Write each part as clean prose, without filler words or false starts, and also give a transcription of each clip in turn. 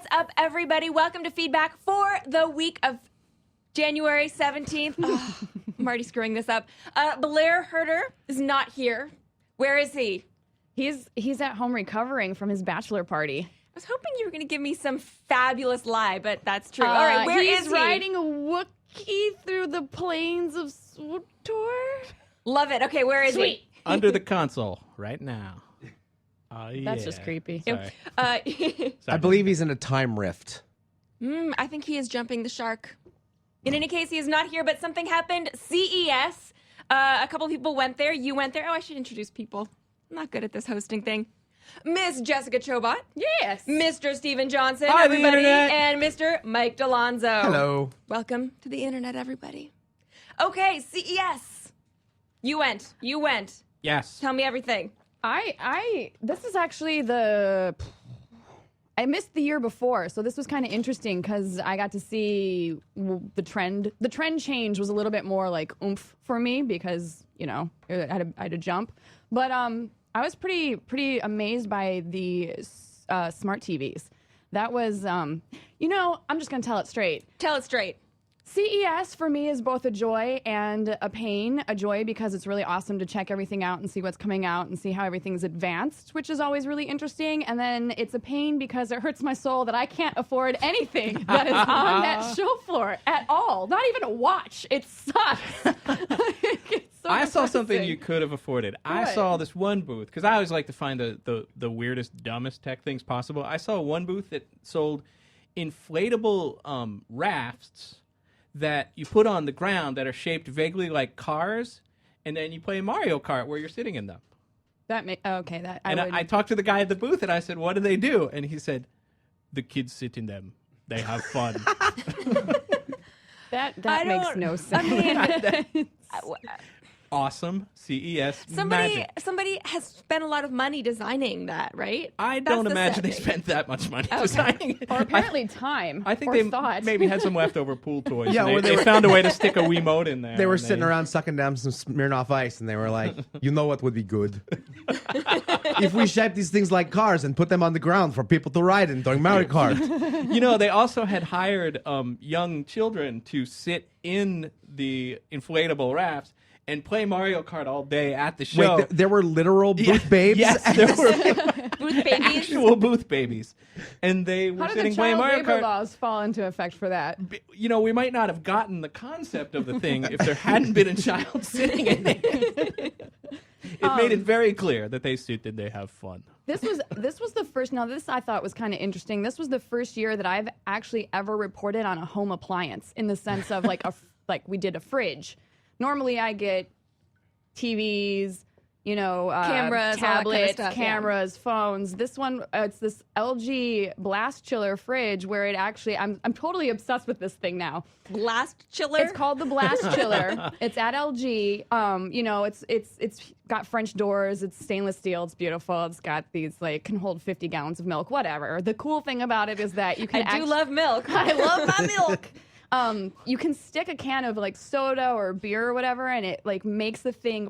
What's up, everybody? Welcome to Feedback for the week of January 17th. Oh, I'm already screwing this up. Blair Herter is not here. Where is he? He's at home recovering from his bachelor party. I was hoping you were going to give me some fabulous lie, but that's true. All right, where is he? He's riding a Wookiee through the plains of Swotor. Love it. Okay, where is he? Under the console right now. That's just creepy. Sorry. I believe he's in a time rift. I think he is jumping the shark. In any case, he is not here, but something happened. CES. A couple people went there. You went there. Oh, I should introduce people. I'm not good at this hosting thing. Miss Jessica Chobot. Yes. Mr. Steven Johnson, Hi, the everybody. internet. And Mr. Mike Delonzo. Hello. Welcome to the internet, everybody. Okay, CES. You went. Yes. Tell me everything. This is actually I missed the year before, so this was kind of interesting because I got to see the trend. The trend change was a little bit more like oomph for me because, I had to jump. But I was pretty amazed by the smart TVs. That was, I'm just going to tell it straight. Tell it straight. CES for me is both a joy and a pain. A joy because it's really awesome to check everything out and see what's coming out and see how everything's advanced, which is always really interesting. And then it's a pain because it hurts my soul that I can't afford anything that is on that show floor at all. Not even a watch. It sucks. It's so I saw depressing. something you could have afforded. I saw this one booth, because I always like to find the weirdest, dumbest tech things possible. I saw one booth that sold inflatable rafts that you put on the ground that are shaped vaguely like cars, and then you play Mario Kart where you're sitting in them. I talked to the guy at the booth, and I said, "What do they do?" And he said, "The kids sit in them. They have fun." that makes no sense. I mean, Awesome CES magic. Somebody has spent a lot of money designing that, right? I That's don't the imagine they setting. spent that much money designing it. Or apparently time. I think or they thought. maybe had some leftover pool toys. Yeah, and or they found a way to stick a Wiimote in there. They were and sitting around sucking down some Smirnoff Ice, and they were like, you know what would be good? If we shape these things like cars and put them on the ground for people to ride in during Mario Kart. They also had hired young children to sit in the inflatable rafts and play Mario Kart all day at the show. Wait, there were literal booth babes? Yes, there were Booth babies. actual booth babies. And they were How did sitting the playing child Mario labor Kart. laws fall into effect for that? We might not have gotten the concept of the thing if there hadn't been a child sitting in it. It made it very clear that they have fun. This was the first. Now this I thought was kind of interesting. This was the first year that I've actually ever reported on a home appliance in the sense of like we did a fridge. Normally I get TVs, Cameras, all that kind of tablets, stuff, cameras, phones. This one, it's this LG Blast Chiller fridge where it actually, I'm totally obsessed with this thing now. Blast chiller. It's called the Blast Chiller. It's at LG. It's got French doors. It's stainless steel. It's beautiful. It's got these can hold 50 gallons of milk. Whatever. The cool thing about it is that you can. I do love milk. I love my milk. You can stick a can of soda or beer or whatever, and it makes the thing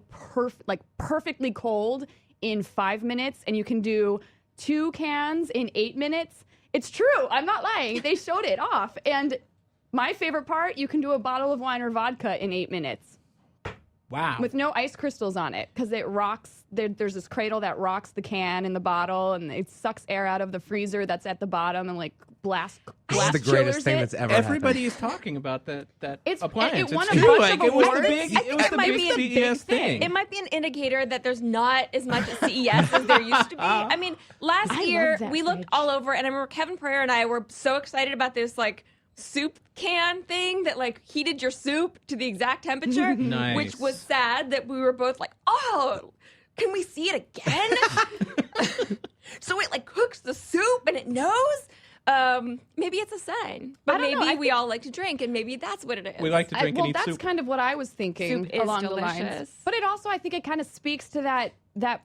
perfectly cold in 5 minutes, and you can do 2 cans in 8 minutes. It's true. I'm not lying. They showed it off. And my favorite part, you can do a bottle of wine or vodka in 8 minutes. Wow. With no ice crystals on it, because it rocks. There's this cradle that rocks the can in the bottle, and it sucks air out of the freezer that's at the bottom and blast. This is the greatest thing that's ever Everybody is talking about that appliance. It won It's a true. bunch of It was the awards. big. I think It was it the might big be a CES thing. It might be an indicator that there's not as much at CES as there used to be. I mean, last I year love that we looked fridge. all over, and I remember Kevin Pereira and I were so excited about this soup can thing that heated your soup to the exact temperature, Nice. which was sad that we were both like, oh, can we see it again? So it cooks the soup and it knows. Maybe it's a sign, but I don't know. maybe I we all like to drink, and maybe that's what it is. We like to drink and eat that's soup. kind of what I was thinking Soup is along delicious. the lines. But it also, I think it kind of speaks to that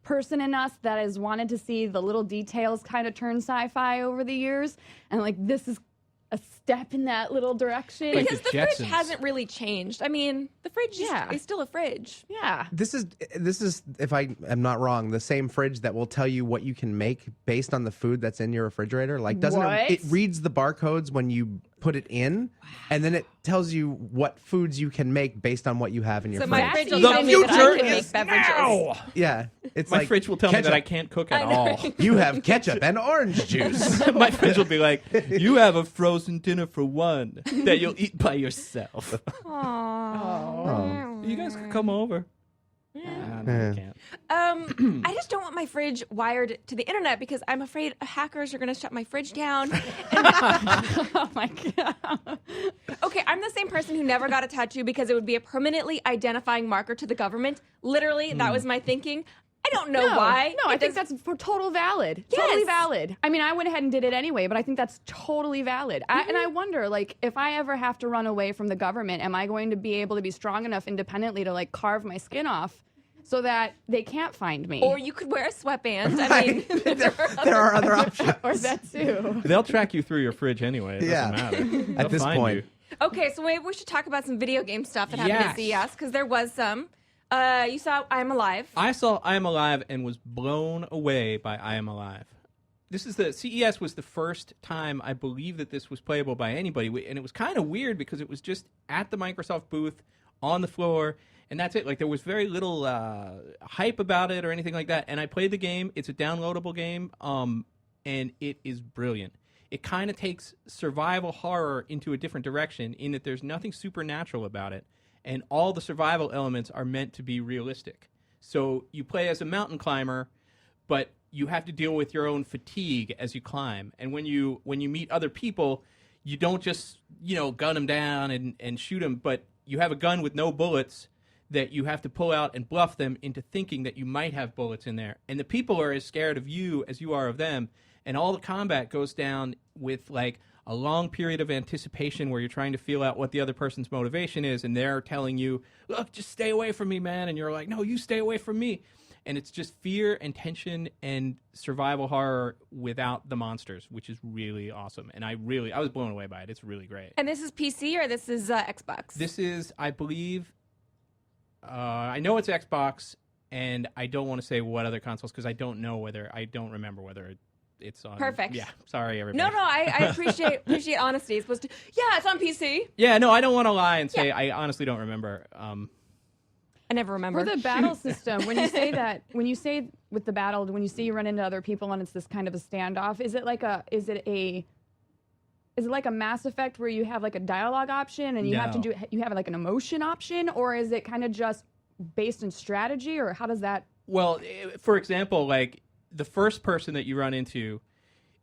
person in us that has wanted to see the little details kind of turn sci-fi over the years. And this is a step in that little direction. Like Because the the fridge Jetsons. hasn't really changed. I mean, the fridge is still a fridge. Yeah. This is, if I am not wrong, the same fridge that will tell you what you can make based on the food that's in your refrigerator. Like, doesn't What? it reads the barcodes when you put it in, and then it tells you what foods you can make based on what you have in your So fridge. my fridge will The tell me that I future can is make beverages. Yeah, it's My like fridge will tell me that ketchup. I can't cook at I know. all. You have ketchup and orange juice. My fridge will be like, you have a frozen dinner for one that you'll eat by yourself. Aww. You guys could come over. No, Yeah. you can't. I just don't want my fridge wired to the internet because I'm afraid hackers are going to shut my fridge down. Oh my god. Okay, I'm the same person who never got a tattoo because it would be a permanently identifying marker to the government. Literally, that was my thinking. I don't know why. No, I It think does- that's for total valid. Yes. Totally valid. I mean, I went ahead and did it anyway, but I think that's totally valid. And I wonder, like, if I ever have to run away from the government, am I going to be able to be strong enough independently to, like, carve my skin off so that they can't find me? Or you could wear a sweatband. I mean, There are other options. Or that too. They'll track you through your fridge anyway. It doesn't Yeah. matter. At They'll this find point. you. Okay, so maybe we should talk about some video game stuff that happened at Yes. CES because there was some. You saw I'm Alive. I saw I Am Alive and was blown away by I Am Alive. This is the CES was the first time I believe that this was playable by anybody, and it was kind of weird because it was just at the Microsoft booth on the floor, and that's it. Like there was very little hype about it or anything like that. And I played the game. It's a downloadable game, and it is brilliant. It kind of takes survival horror into a different direction in that there's nothing supernatural about it. And all the survival elements are meant to be realistic. So you play as a mountain climber, but you have to deal with your own fatigue as you climb. And when you meet other people, you don't just gun them down and shoot them, but you have a gun with no bullets that you have to pull out and bluff them into thinking that you might have bullets in there. And the people are as scared of you as you are of them. And all the combat goes down with like a long period of anticipation where you're trying to feel out what the other person's motivation is, and they're telling you, look, just stay away from me, man. And you're like, no, you stay away from me. And it's just fear and tension and survival horror without the monsters, which is really awesome. And I was blown away by it. It's really great. And this is PC or this is Xbox? This is, I believe, I know it's Xbox, and I don't want to say what other consoles because I don't remember whether it's on. Perfect. Yeah, sorry, everybody. No, I appreciate honesty. It's supposed to. Yeah, it's on PC. Yeah, no, I don't want to lie and say I honestly don't remember. I never remember. For the battle system, when you say with the battle, when you say you run into other people and it's this kind of a standoff, is it like a Mass Effect where you have like a dialogue option and you have like an emotion option, or is it kind of just based in strategy, or how does that? Well, for example, like the first person that you run into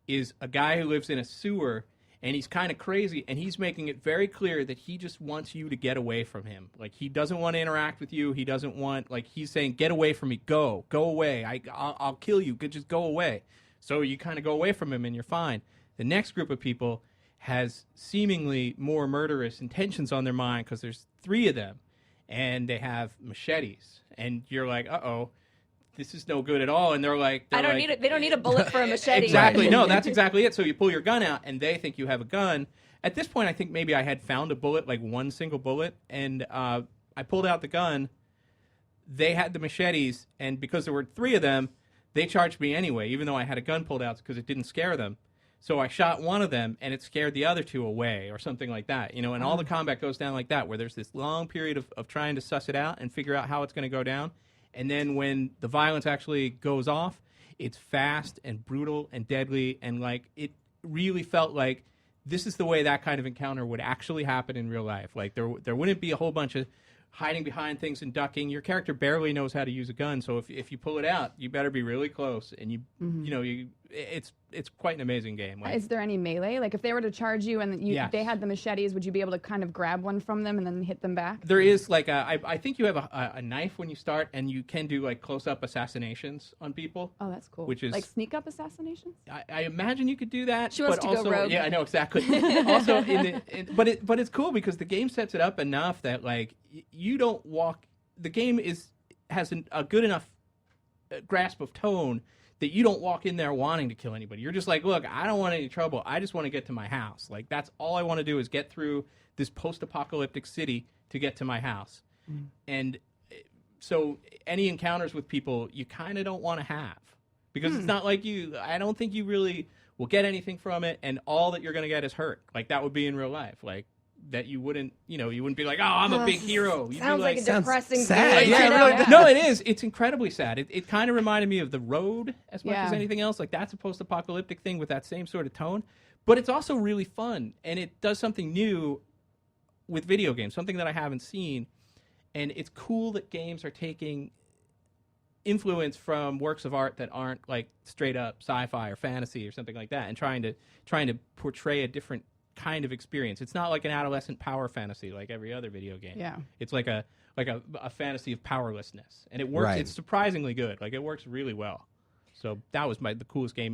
is a guy who lives in a sewer, and he's kind of crazy, and he's making it very clear that he just wants you to get away from him. Like, he doesn't want to interact with you. He doesn't want, like, he's saying, get away from me. Go away. I'll kill you. Just go away. So you kind of go away from him, and you're fine. The next group of people has seemingly more murderous intentions on their mind because there's 3 of them, and they have machetes. And you're like, uh-oh. This is no good at all, and they're like, They don't need a bullet for a machete. Exactly. Right. No, that's exactly it. So you pull your gun out, and they think you have a gun. At this point, I think maybe I had found a bullet, like one single bullet, and I pulled out the gun. They had the machetes, and because there were 3 of them, they charged me anyway, even though I had a gun pulled out because it didn't scare them. So I shot one of them, and it scared the other 2 away, or something like that. And all the combat goes down like that, where there's this long period of trying to suss it out and figure out how it's going to go down. And then when the violence actually goes off, it's fast and brutal and deadly, and like it really felt like this is the way that kind of encounter would actually happen in real life. Like there wouldn't be a whole bunch of hiding behind things and ducking. Your character barely knows how to use a gun, so if you pull it out, you better be really close. And it's quite an amazing game. Like, Is there any melee? Like if they were to charge you and Yes. they had the machetes, would you be able to kind of grab one from them and then hit them back? there is like I think you have a knife when you start, and you can do like close-up assassinations on people. Oh, that's cool. Which is- like sneak up assassinations? I imagine you could do that. She wants but to go also, rogue. Yeah, I know exactly. Also, but it's cool because the game sets it up enough that like you don't walk. The game has a good enough grasp of tone that you don't walk in there wanting to kill anybody. You're just like, look, I don't want any trouble. I just want to get to my house. Like, that's all I want to do is get through this post-apocalyptic city to get to my house. And so any encounters with people you kind of don't want to have, because it's not like I don't think you really will get anything from it, and all that you're going to get is hurt. Like, that would be in real life. Like, that you wouldn't be like, oh, I'm a big hero. You'd Sounds be like a depressing sad. game. Yeah, I know. really does. No, it is. It's incredibly sad. It kind of reminded me of The Road as much as anything else. Like, that's a post-apocalyptic thing with that same sort of tone. But it's also really fun, and it does something new with video games, something that I haven't seen. And it's cool that games are taking influence from works of art that aren't like straight up sci-fi or fantasy or something like that, and trying to portray a different kind of experience. It's not like an adolescent power fantasy like every other video game. Yeah. It's like a fantasy of powerlessness, and it works. Right. It's surprisingly good. Like, it works really well. So that was the coolest game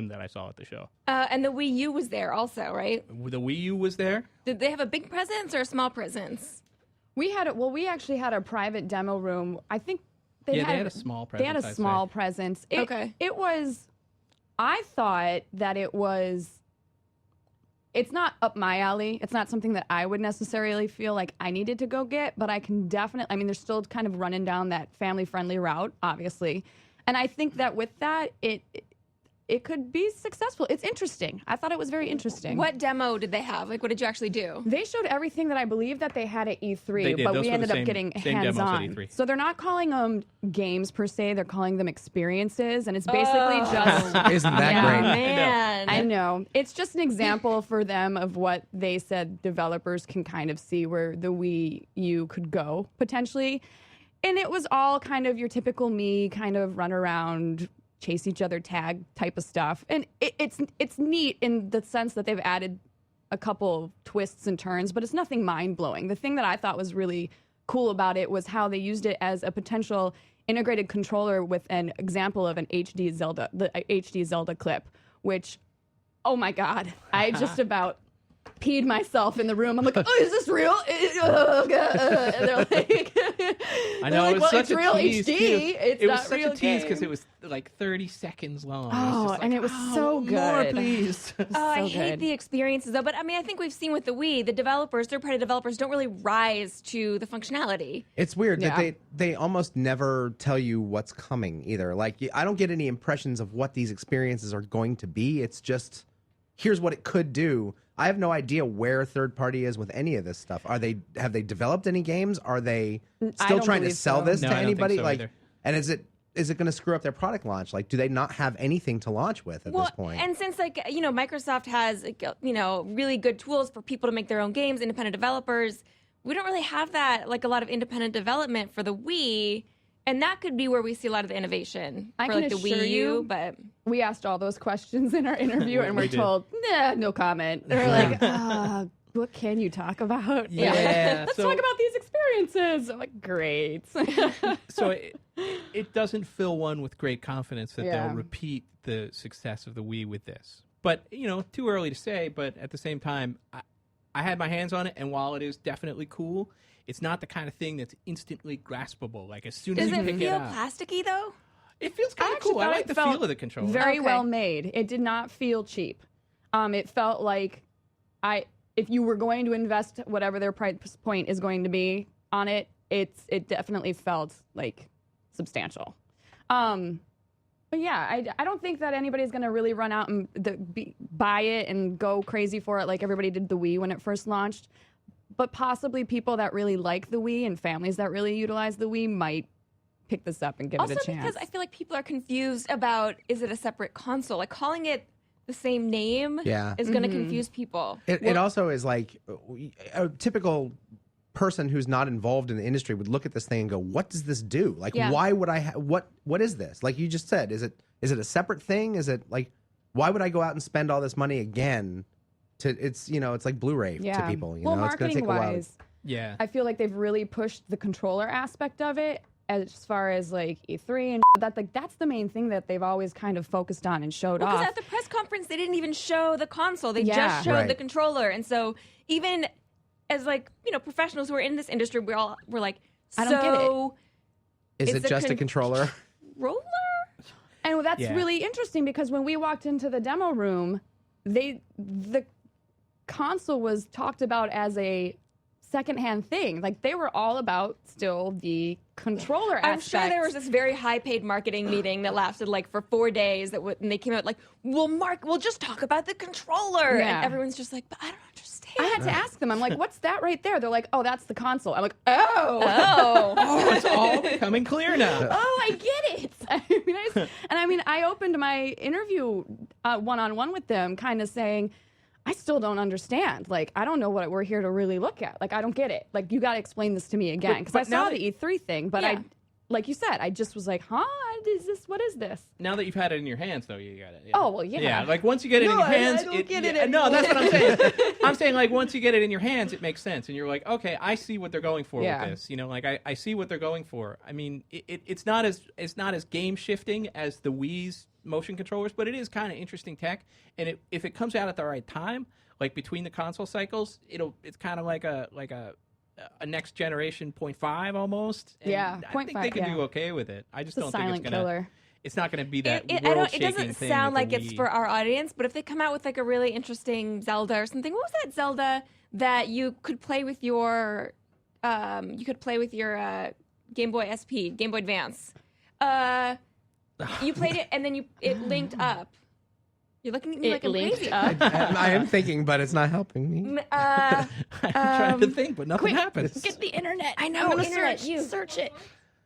that I saw at the show. And the Wii U was there also, right? The Wii U was there. Did they have a big presence or a small presence? We actually had a private demo room. I think they had a small presence. They had a I'd small say. presence. Okay. It was, I thought that it's not up my alley. It's not something that I would necessarily feel like I needed to go get, but I can definitely, they're still kind of running down that family-friendly route, obviously. And I think that with that, it could be successful. It's interesting. I thought it was very interesting. What demo did they have? Like, what did you actually do? They showed everything that I believe that they had at E3, They did. but Those we were ended the up same- getting same demos at hands-on. E3. So they're not calling them games per se; they're calling them experiences, and it's basically just. Isn't that Yeah, great? Man. I know. It's just an example for them of what they said developers can kind of see where the Wii U could go potentially. And it was all kind of your typical me kind of run around, chase each other, tag type of stuff. And it's neat in the sense that they've added a couple twists and turns, but it's nothing mind-blowing. The thing that I thought was really cool about it was how they used it as a potential integrated controller with an example of the HD Zelda clip, which, oh my God, I just about peed myself in the room. I'm like, oh, is this real? Oh, God. And they're like, I know, it was well, such it's a real tease, HD. too. It's It not was such real a tease because game. it was like 30 seconds long. Oh, just and like, it was oh, so More, good. please. Oh, I So hate good. the experiences though. But I think we've seen with the Wii, the developers, third-party developers, don't really rise to the functionality. It's weird Yeah. that they almost never tell you what's coming either. Like, I don't get any impressions of what these experiences are going to be. It's just, here's what it could do. I have no idea where third party is with any of this stuff. Have they developed any games? Are they still don't trying to believe sell so. this No, to I don't think anybody? so Like, either. and is it going to screw up their product launch? Like, do they not have anything to launch with at this point? And since Microsoft has really good tools for people to make their own games, independent developers, we don't really have that, like a lot of independent development for the Wii, and that could be where we see a lot of the innovation I for can like the assure Wii U. you- But We asked all those questions in our interview, and We we're did. told, nah, no comment. They're like, what can you talk about? Yeah, Let's so- talk about these experiences. I'm like, great. So it doesn't fill one with great confidence that Yeah. they'll repeat the success of the Wii with this. But, too early to say, but at the same time, I had my hands on it, and while it is definitely cool, it's not the kind of thing that's instantly graspable. Like, as soon as does you it pick feel it up. plasticky though? It feels kind of actually cool. I thought like it the felt feel of the controller. Very Okay. well made. It did not feel cheap. It felt like if you were going to invest whatever their price point is going to be on it, it definitely felt like substantial. But yeah, I don't think that anybody's going to really run out and buy it and go crazy for it like everybody did the Wii when it first launched. But possibly people that really like the Wii and families that really utilize the Wii might pick this up and give Also it a chance. because I feel like people are confused about, is it a separate console? Like calling it the same name Yeah. is going to confuse people. It also is like a typical person who's not involved in the industry would look at this thing and go, "What does this do? Like, Yeah. why would I? What is this? Like you just said, is it a separate thing? Is it like, why would I go out and spend all this money again? It's like Blu-ray to people. Well, It's going to take a while. marketing-wise, Yeah. I feel like they've really pushed the controller aspect of it as far as like E3 and that's the main thing that they've always kind of focused on and showed Because off. at the press conference, they didn't even show the console. They Yeah. just showed Right. the controller. And so even as professionals who are in this industry, we're like, I don't get it. Is It's it a just a controller? roller? And that's Yeah. really interesting because when we walked into the demo room, the console was talked about as a secondhand thing. Like they were all about still the controller I'm aspect. sure there was this very high-paid marketing meeting that lasted like for 4 days. And they came out like, we'll just talk about the controller, Yeah. and everyone's just like, but I don't understand. I had to ask them. I'm like, "What's that right there?" They're like, "Oh, that's the console." I'm like, "Oh, Oh, It's all becoming clear now. oh, I get it." I mean, I opened my interview one-on-one with them, kind of saying, I still don't understand. Like, I don't know what we're here to really look at. Like, I don't get it. Like, you got to explain this to me again. Because I but now saw that- the E3 thing, but Yeah. like you said, I just was like, huh? What is this? Now that you've had it in your hands, though, you got it. Yeah. Oh, well, yeah. Yeah, like once you get it in No, your hands, I don't get it no, that's what I'm anymore. saying. I'm saying like once you get it in your hands, it makes sense, and you're like, okay, I see what they're going for Yeah. with this. You know, like I see what they're going for. I mean, it's not as game shifting as the Wii's motion controllers, but it is kind of interesting tech. And if it comes out at the right time, like between the console cycles, it's kind of like a next generation 0.5 almost. And Yeah, I think 0.5, they could yeah. do okay with it. I just It's a don't think silent it's gonna. killer. It's not going to be that it world-shaking doesn't thing sound with like the it's Wii. for our audience, but if they come out with like a really interesting Zelda or something, what was that Zelda that you could play with your Game Boy SP, Game Boy Advance? You played it and then it linked up. You're looking at me like I'm linked crazy. up. I am thinking, but it's not helping me. I'm trying to think, but nothing happens. Get the internet. I know, I'm gonna internet, search. you. Search it.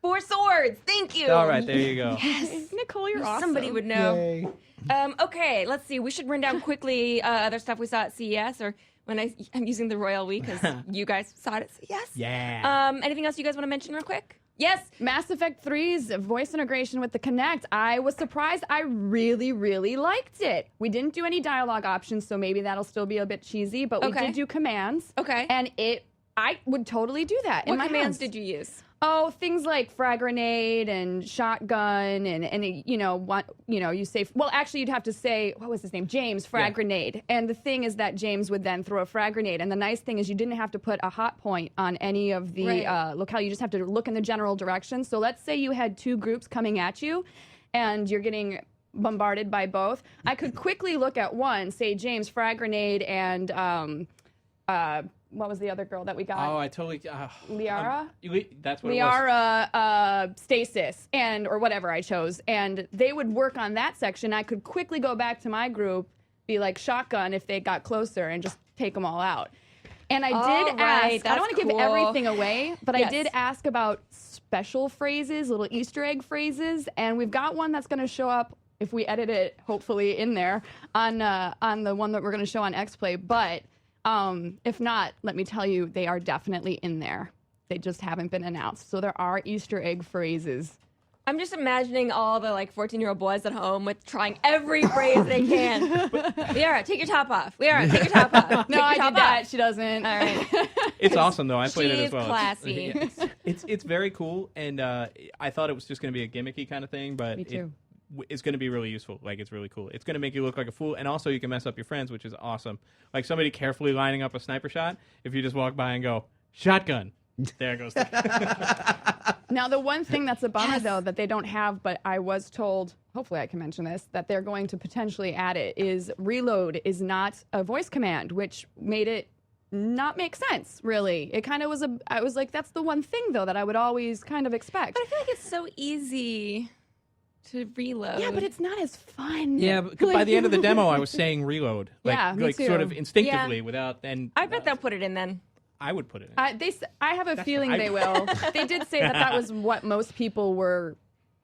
Four Swords. Thank you. All right, there you go. Nicole, you're awesome. Somebody would know. Yay. Okay, let's see. We should run down quickly other stuff we saw at CES, or when I'm using the Royal We because you guys saw it at CES. Yeah. Anything else you guys want to mention real quick? Yes. Mass Effect 3's voice integration with the Kinect. I was surprised. I really, really liked it. We didn't do any dialogue options, so maybe that'll still be a bit cheesy, but we Okay. did do commands. Okay. And I would totally do that. What in my commands hands. did you use? Oh, things like frag grenade and shotgun and you say, well, actually you'd have to say, what was his name? James, frag Yeah. grenade. And the thing is that James would then throw a frag grenade. And the nice thing is you didn't have to put a hot point on any of the Right. locale. You just have to look in the general direction. So let's say you had two groups coming at you and you're getting bombarded by both. I could quickly look at one, say James, frag grenade, and what was the other girl that we got? Oh, I totally. Liara? That's what it was. Liara, Stasis, or whatever I chose, and they would work on that section. I could quickly go back to my group, be like shotgun if they got closer, and just take them all out. And I All did right, ask. I don't want to give cool. everything away, but Yes. I did ask about special phrases, little Easter egg phrases, and we've got one that's going to show up if we edit it, hopefully in there on the one that we're going to show on XPlay, but. If not, let me tell you, they are definitely in there. They just haven't been announced. So there are Easter egg phrases. I'm just imagining all the 14-year-old boys at home with trying every phrase they can. Liara, take your top off. Liara, take your top off. No, Take I your did top that. off. She doesn't. All right. It's awesome though. I played it She's as well. classy. It's very cool, and I thought it was just going to be a gimmicky kind of thing, but Me too. it's going to be really useful. Like, it's really cool. It's going to make you look like a fool, and also you can mess up your friends, which is awesome. Like somebody carefully lining up a sniper shot. If you just walk by and go shotgun, there goes. Now, the one thing that's a bummer, though, that they don't have, but I was told, hopefully I can mention this, that they're going to potentially add it, is reload is not a voice command, which made it not make sense, really. It kind of I was like, that's the one thing, though, that I would always kind of expect. But I feel like it's so easy to reload. Yeah, but it's not as fun. Yeah, but by the end of the demo, I was saying reload, like, Yeah, me like too. sort of instinctively, Yeah. without. And I bet they'll put it in then. I would put it in. I have a feeling what I- they will. They did say that was what most people were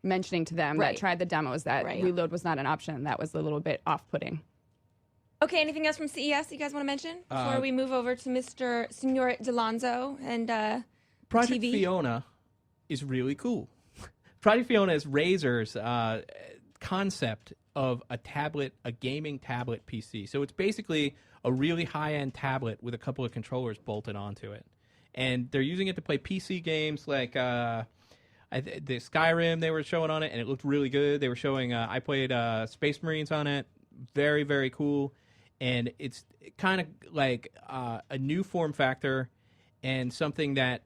mentioning to them Right. that tried the demos, that Right. reload was not an option. That was a little bit off-putting. Okay, anything else from CES you guys want to mention before we move over to Mr. Senor Delonzo and Project TV? Fiona is really cool. Project Fiona is Razer's concept of a gaming tablet PC. So it's basically a really high-end tablet with a couple of controllers bolted onto it. And they're using it to play PC games like the Skyrim they were showing on it, and it looked really good. They were showing, I played Space Marines on it. Very, very cool. And it's kind of like a new form factor and something that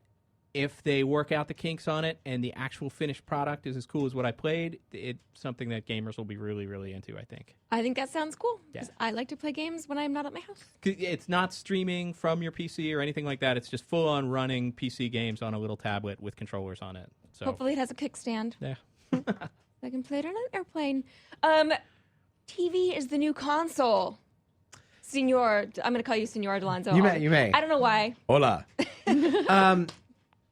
if they work out the kinks on it and the actual finished product is as cool as what I played, it's something that gamers will be really, really into, I think. I think that sounds cool. Yeah. 'Cause I like to play games when I'm not at my house. 'Cause it's not streaming from your PC or anything like that. It's just full-on running PC games on a little tablet with controllers on it. So Hopefully it has a kickstand. yeah. I can play it on an airplane. TV is the new console. Senor, I'm going to call you Senor Delonzo. You may. I don't know why. Hola.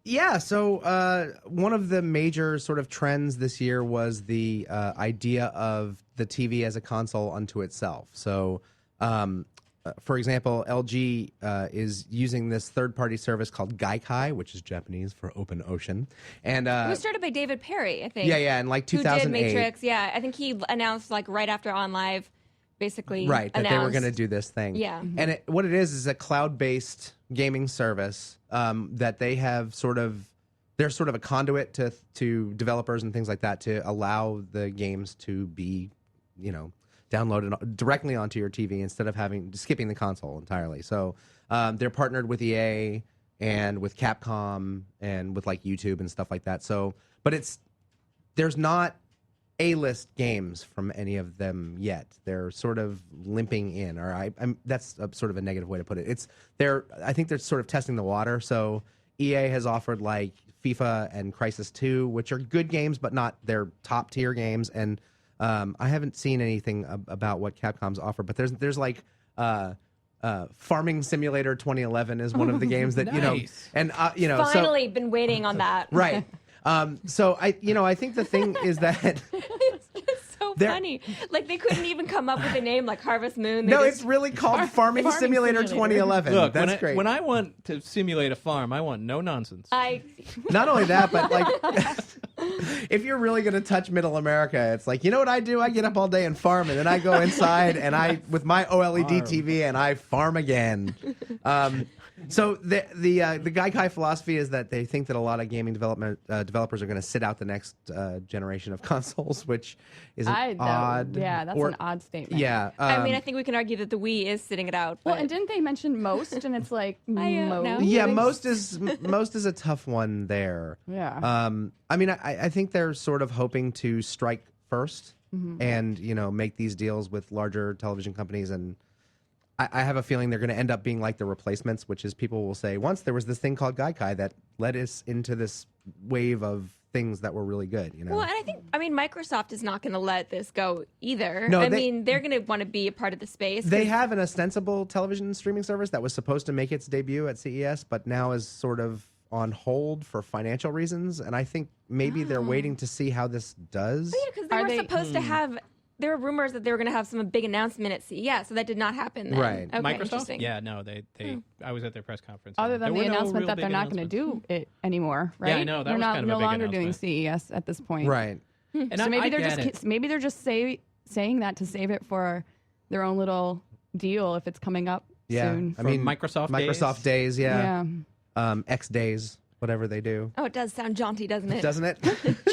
Yeah, so one of the major sort of trends this year was the idea of the TV as a console unto itself. So, for example, LG is using this third-party service called Gaikai, which is Japanese for open ocean. And It was started by David Perry, I think. yeah, in like Who 2008. did Matrix. Yeah, I think he announced like right after On Live, basically. Right, that they were announced- going to do this thing. Yeah. And what it is a cloud-based gaming service that they have they're sort of a conduit to developers and things like that to allow the games to be, downloaded directly onto your TV instead of skipping the console entirely. So they're partnered with EA and with Capcom and with like YouTube and stuff like that. So, but there's not A-list games from any of them yet. They're sort of limping in, or that's sort of a negative way to put it. I think they're sort of testing the water. So EA has offered like FIFA and Crysis 2, which are good games, but not their top tier games. And I haven't seen anything about what Capcom's offered, but there's like Farming Simulator 2011 is one of the games that Nice. and Finally, been waiting on that. right. So I think the thing is that It's just so funny. Like they couldn't even come up with a name like Harvest Moon. They no, just- it's really called Farming Simulator 2011. Look, That's great. when I want to simulate a farm, I want no nonsense. Not only that, but like, if you're really going to touch Middle America, it's like, you know what I do? I get up all day and farm, and then I go inside and with my OLED TV and I farm again. So the Gaikai philosophy is that they think that a lot of gaming developers are going to sit out the next generation of consoles, which is odd. Yeah, that's an odd statement. Yeah, I think we can argue that the Wii is sitting it out. Well, but- and didn't they mention most? And it's like I don't know. most. yeah, most is a tough one there. Yeah. I think they're sort of hoping to strike first and make these deals with larger television companies, and I have a feeling they're going to end up being like the replacements, which is people will say, once there was this thing called Gaikai that led us into this wave of things that were really good. Well, and I think Microsoft is not going to let this go either. No, they're going to want to be a part of the space. They have an ostensible television streaming service that was supposed to make its debut at CES, but now is sort of on hold for financial reasons. And I think maybe they're waiting to see how this does. Yeah, because they were supposed to have. There were rumors that they were going to have some big announcement at CES, so that did not happen. Then. Right. Okay, Microsoft? interesting. Yeah, no, they. I was at their press conference. Other and than there the were no announcement real that they're big not going to announcements. do it anymore, right? Yeah, I know, that they're was not kind of a no big longer doing announcement. CES at this point. Right. And So maybe I they're get just it. maybe they're just saying that to save it for their own little deal if it's coming up Yeah. soon. I From mean, Microsoft Days, yeah. Yeah. X Days, whatever they do. Oh, it does sound jaunty, doesn't it? Doesn't it?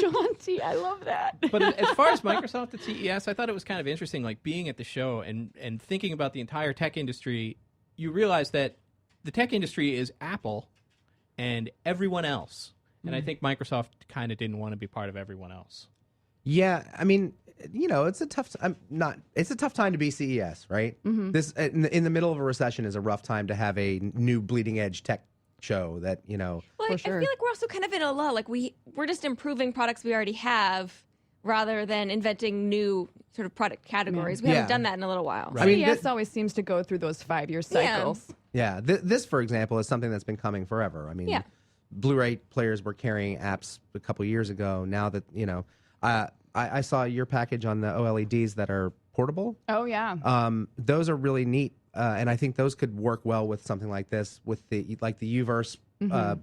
Jaunty, I love that. But as far as Microsoft at CES, I thought it was kind of interesting, like being at the show and thinking about the entire tech industry. You realize that the tech industry is Apple and everyone else, and I think Microsoft kind of didn't want to be part of everyone else. Yeah, I mean, it's a tough. It's a tough time to be CES, right? This in the middle of a recession is a rough time to have a new bleeding edge tech show that Well, For I sure. feel like we're also kind of in a lull. Like we're just improving products we already have, rather than inventing new sort of product categories. We Yeah. haven't done that in a little while. I mean, CES always seems to go through those 5-year cycles. Yeah, this, for example, is something that's been coming forever. I mean, Yeah. Blu-ray players were carrying apps a couple years ago. Now that I saw your package on the OLEDs that are portable. Oh yeah. Those are really neat, and I think those could work well with something like this, with the Uverse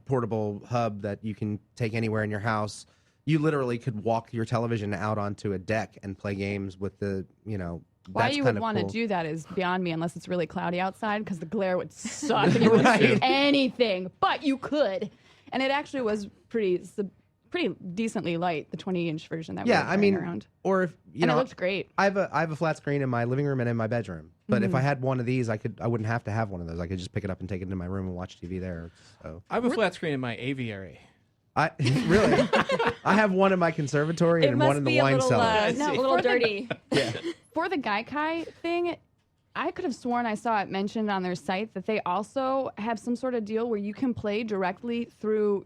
portable hub that you can take anywhere in your house. You literally could walk your television out onto a deck and play games with the Why that's you kind would of want to cool. do that is beyond me, unless it's really cloudy outside, because the glare would suck and you wouldn't Right. see anything. But you could, and it actually was pretty decently light, the 20-inch version that we Yeah, were I carrying mean, around. or if And it looked great. I have a flat screen in my living room and in my bedroom. But if I had one of these, I wouldn't have to have one of those. I could just pick it up and take it into my room and watch TV there. So I have a flat screen in my aviary. I really, I have one in my conservatory It and must one in the be wine a little, cellar. a little dirty. For the Gaikai thing, I could have sworn I saw it mentioned on their site that they also have some sort of deal where you can play directly through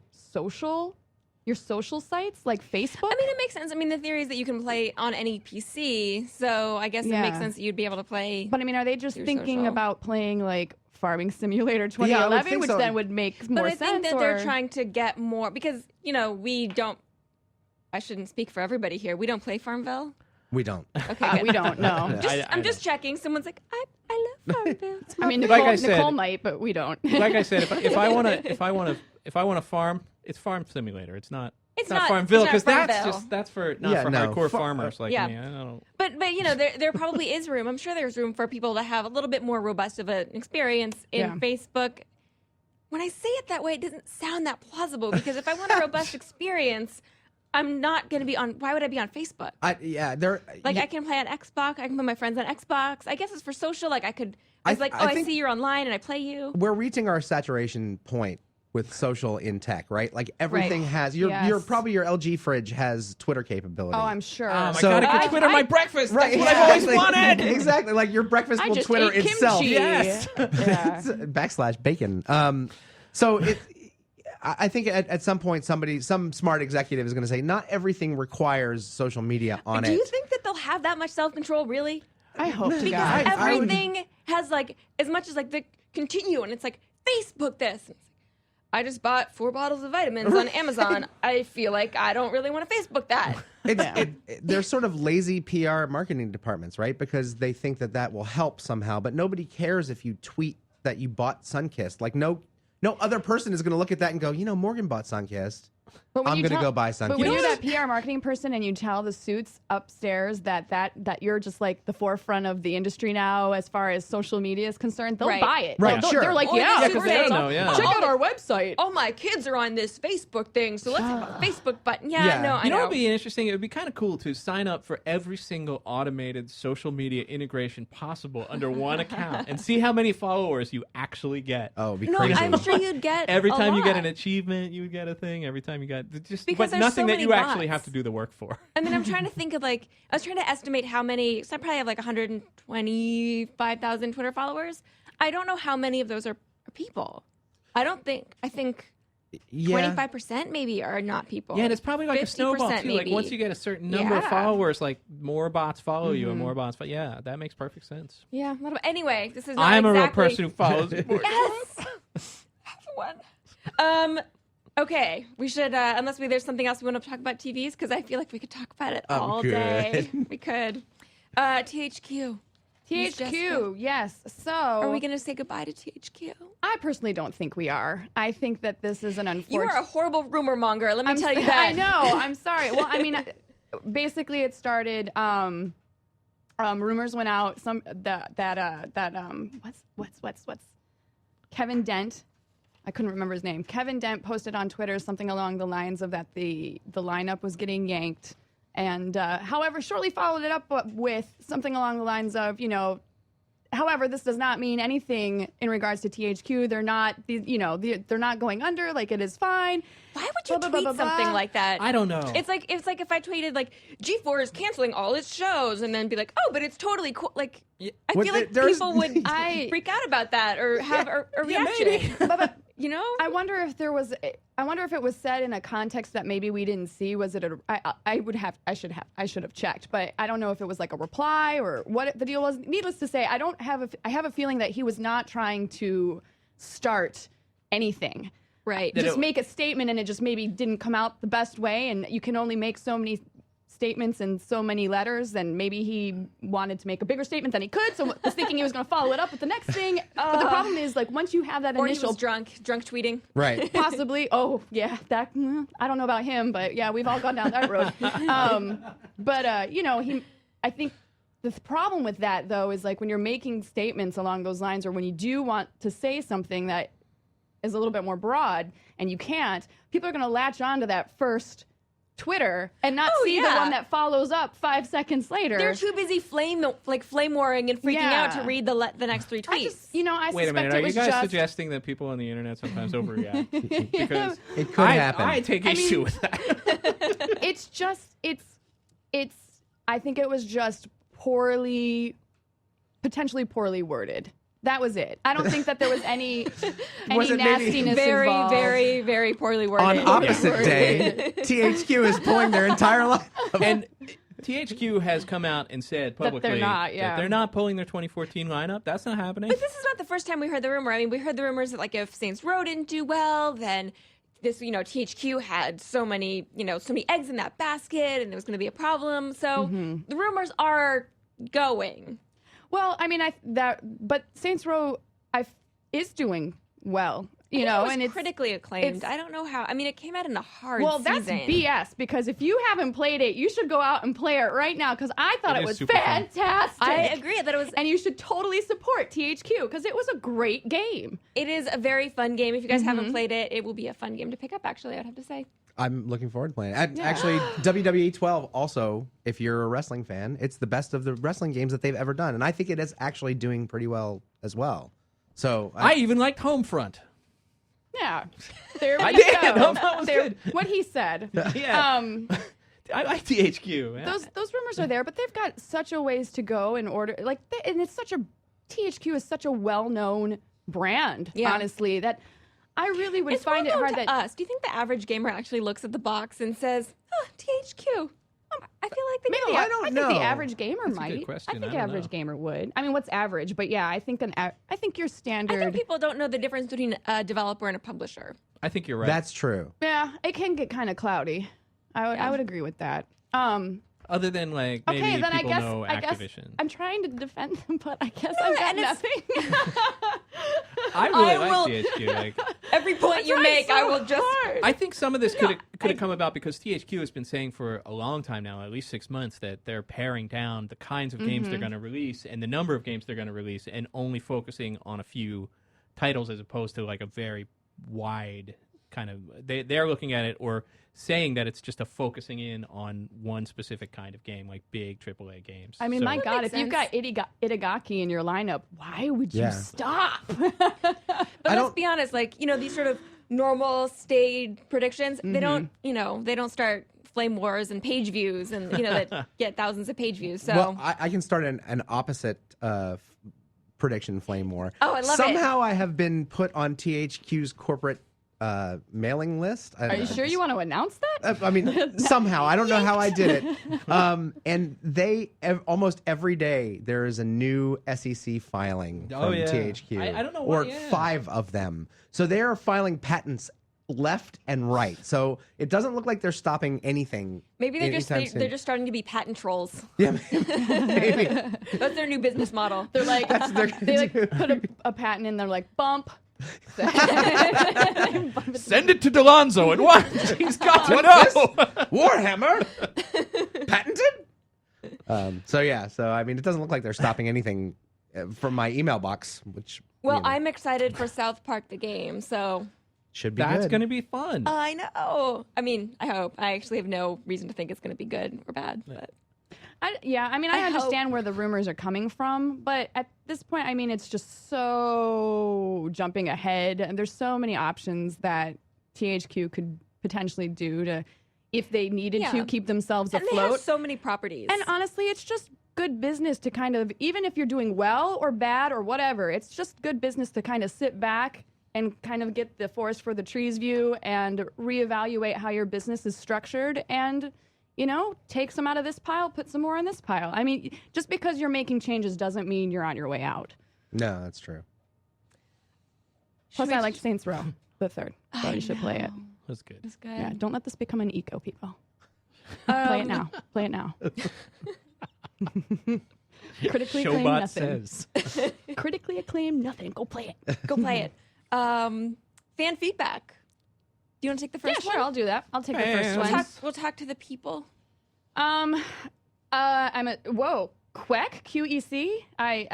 your social sites like Facebook. I mean, it makes sense. I mean, the theory is that you can play on any PC, so I guess it makes sense that you'd be able to play. But I mean, are they just through thinking social. about playing like Farming Simulator Yeah, I would 2011, think which so. then would make more But I sense? think that or... they're trying to get more because we don't. I shouldn't speak for everybody here. We don't play Farmville. We don't. Okay, good. we don't know. I'm just checking. Someone's like, I love Farmville. I mean, Like Nicole, I said- Nicole might, but we don't. Like I said, if I want to farm, it's Farm Simulator. It's not. It's not not Farmville because that's for Yeah, no, hardcore farmers like Yeah. me. I don't. But there probably is room. I'm sure there's room for people to have a little bit more robust of an experience in Yeah. Facebook. When I say it that way, it doesn't sound that plausible because if I want a robust experience, I'm not going to be on. Why would I be on Facebook? I can play on Xbox. I can put my friends on Xbox. I guess it's for social. Like I could. It's like, I I think- see you're online and I play you. We're reaching our saturation point with social in tech, right? Like everything Right. has your probably your LG fridge has Twitter capability. Oh, I'm sure. Oh my So- god! I can I- Twitter my breakfast. Right, That's what I've always exactly. wanted. Exactly, like your breakfast I will just Twitter ate itself. kimchi. Yes. Yeah. / bacon. So I think at some point some smart executive is going to say not everything requires social media on Do it. you think that they'll have that much self-control? Really? I hope to Because God. I would- everything has like as much as like the continue, and it's like Facebook this. I just bought 4 bottles of vitamins on Amazon. I feel like I don't really want to Facebook that. They're sort of lazy PR marketing departments, right? Because they think that will help somehow, but nobody cares if you tweet that you bought Sunkist. Like no other person is going to look at that and go, Morgan bought Sunkist. But when I'm you going to tell- go buy But Sunkist. when you're that PR marketing person and you tell the suits upstairs that you're just like the forefront of the industry now as far as social media is concerned, they'll Right. buy it. Right, They'll- sure. They're like, Or yeah, the because super they fans. No, yeah. check out our website. Oh, my kids are on this Facebook thing, so let's have a Facebook button. Yeah, Yeah. no, I You know know. what would be interesting? It would be kind of cool to sign up for every single automated social media integration possible under one account and see how many followers you actually get. Oh, it'd be No, crazy. I'm sure you'd get Every a time you get lot. an achievement, you would get a thing. Every time you got just Because but there's nothing so that many you actually bots. have to do the work for. I mean, I'm trying to think of I was trying to estimate how many. So I probably have like 125,000 Twitter followers. I don't know how many of those are people. I think yeah. 25% maybe are not people. Yeah, and it's probably like a 50% snowball too. Like maybe. once you get a certain number of Yeah. followers, like more bots follow you and more bots. But yeah, that makes perfect sense. Yeah. Anyway, this is not I'm a real exactly- person who follows you. Yes. Have one. Okay, we should, unless there's something else we want to talk about TVs, because I feel like we could talk about it all good. day. We could. THQ. THQ, yes. So Are we going to say goodbye to THQ? I personally don't think we are. I think that this is an You unfortunate. are a horrible rumor monger. Let me I'm tell you s- that. I know. I'm sorry. Well, I mean, basically, it started. Rumors went out. What's Kevin Dent. I couldn't remember his name. Kevin Dent posted on Twitter something along the lines of that the lineup was getting yanked, and however, shortly followed it up with something along the lines of, however, this does not mean anything in regards to THQ. They're not, they're not going under. Like, it is fine. Why would you Blah, blah, tweet blah, blah, something blah. like that? I don't know. It's like if I tweeted like G4 is canceling all its shows, and then be like, oh, but it's totally cool. Like, I Well, feel like there's- people would I- freak out about that or have a reaction. maybe. But I wonder if there was. I wonder if it was said in a context that maybe we didn't see. Was it I should have checked, but I don't know if it was like a reply or what the deal was. Needless to say, I have a feeling that he was not trying to start anything. right. Just make a statement and it just maybe didn't come out the best way, and you can only make so many statements and so many letters, and maybe he wanted to make a bigger statement than he could, so was thinking he was going to follow it up with the next thing. But the problem is, like, once you have that Or he initial was drunk tweeting. Right. possibly, oh yeah, that I don't know about him, but yeah, we've all gone down that road. I think the problem with that though is like when you're making statements along those lines, or when you do want to say something that is a little bit more broad and you can't, people are going to latch on to that first Twitter and not Oh, see the yeah. one that follows up 5 seconds later. They're too busy flame warring and freaking Yeah. out to read the next 3 tweets. I just, I Wait a suspect minute, it are you was guys just suggesting that people on the internet sometimes overreact? Because It could happen. I take issue with that. it's just it's I think it was just potentially poorly worded. That was it. I don't think that there was any Was it maybe nastiness very, involved. very, very poorly worded. On opposite day, THQ is pulling their entire life. And THQ has come out and said publicly not, yeah. that they're not pulling their 2014 lineup. That's not happening. But this is not the first time we heard the rumor. I mean, we heard the rumors that like if Saints Row didn't do well, then this, THQ had so many eggs in that basket, and there was going to be a problem. So the rumors are going. Well, I mean, but Saints Row is doing well, It was and it's critically acclaimed. it's- I don't know how. I mean, it came out in a hard that's season. BS. Because if you haven't played it, you should go out and play it right now. Because I thought It it is was super fun. fantastic. I agree that and you should totally support THQ because it was a great game. it is a very fun game. If you guys haven't played it, it will be a fun game to pick up, actually, I would have to say. I'm looking forward to playing it. Actually, WWE 12 also, if you're a wrestling fan, it's the best of the wrestling games that they've ever done. And I think it is actually doing pretty well as well. So I even liked Homefront. Yeah, there we I did. go. That was There- good. what he said. Yeah. I like THQ. Yeah. Those rumors are there, but they've got such a ways to go in order. And it's THQ is such a well-known brand. Yeah. Honestly, that I really would It's find it well known hard to that us. Do you think the average gamer actually looks at the box and says, "Oh, THQ"? I feel like they maybe do. I don't I think know. the average gamer That's a might. good question. I think I don't average know. gamer would. I mean, what's average? But yeah, I think your standard. I think people don't know the difference between a developer and a publisher. I think you're right. that's true. yeah, it can get kind of cloudy. I would agree with that. Other than like maybe Okay, then people I guess know I guess Activision. I'm trying to defend them, but I guess I've got and it's- nothing. I really I like will- THQ. Like, Every point you Trying make, so I will just. hard. I think some of this could have come about because THQ has been saying for a long time now, at least 6 months, that they're paring down the kinds of games they're going to release and the number of games they're going to release, and only focusing on a few titles as opposed to like a very wide kind of. They're looking at it or saying that it's just a focusing in on one specific kind of game, like big AAA games. I mean, So- my God, makes if you've got Itagaki in your lineup, why would you Yeah. stop? But I let's don't- be honest, like, these sort of normal staid predictions, they don't, they don't start flame wars and page views and, that get thousands of page views. So Well, I can start an opposite prediction flame war. Oh, I love it. Somehow I have been put on THQ's corporate mailing list. Are you sure you want to announce that? I mean, somehow. I don't know how I did it. And they, almost every day, there is a new SEC filing Oh, from yeah. THQ. I don't know Or what- yeah. 5 of them. So they are filing patents left and right. So it doesn't look like they're stopping anything. maybe they're anytime soon. just starting to be patent trolls. Yeah, maybe. That's their new business model. They're like, That's what they're they gonna like put a patent in. They're like, bump. Send it to Delonzo and watch. He's got to know. Warhammer patented. So I mean, it doesn't look like they're stopping anything from my email box, which Well, I'm excited for South Park the game, so should be That's good. going to be fun. I know. I mean, I hope. I actually have no reason to think it's going to be good or bad, but I mean, I I understand where the rumors are coming from, but at this point, I mean, it's just so jumping ahead, and there's so many options that THQ could potentially do to, if they needed Yeah. to keep themselves and they afloat. have so many properties. And honestly, it's just good business to kind of, even if you're doing well or bad or whatever, it's just good business to kind of sit back and kind of get the forest for the trees view and reevaluate how your business is structured and, take some out of this pile, put some more in this pile. I mean, just because you're making changes doesn't mean you're on your way out. No, that's true. Plus, we I like Saints Row, the third. So you should play it. That's good. it's good. Yeah, don't let this become an eco, people. Play it now. Play it now. Critically acclaimed Showbot nothing. says. Critically acclaimed nothing. Go play it. Go play it. Fan feedback. Do you want to take the Yeah, first sure. one? I'll do that. I'll take the first Fans. one. We'll talk to the people. I'm a Queck QEC. I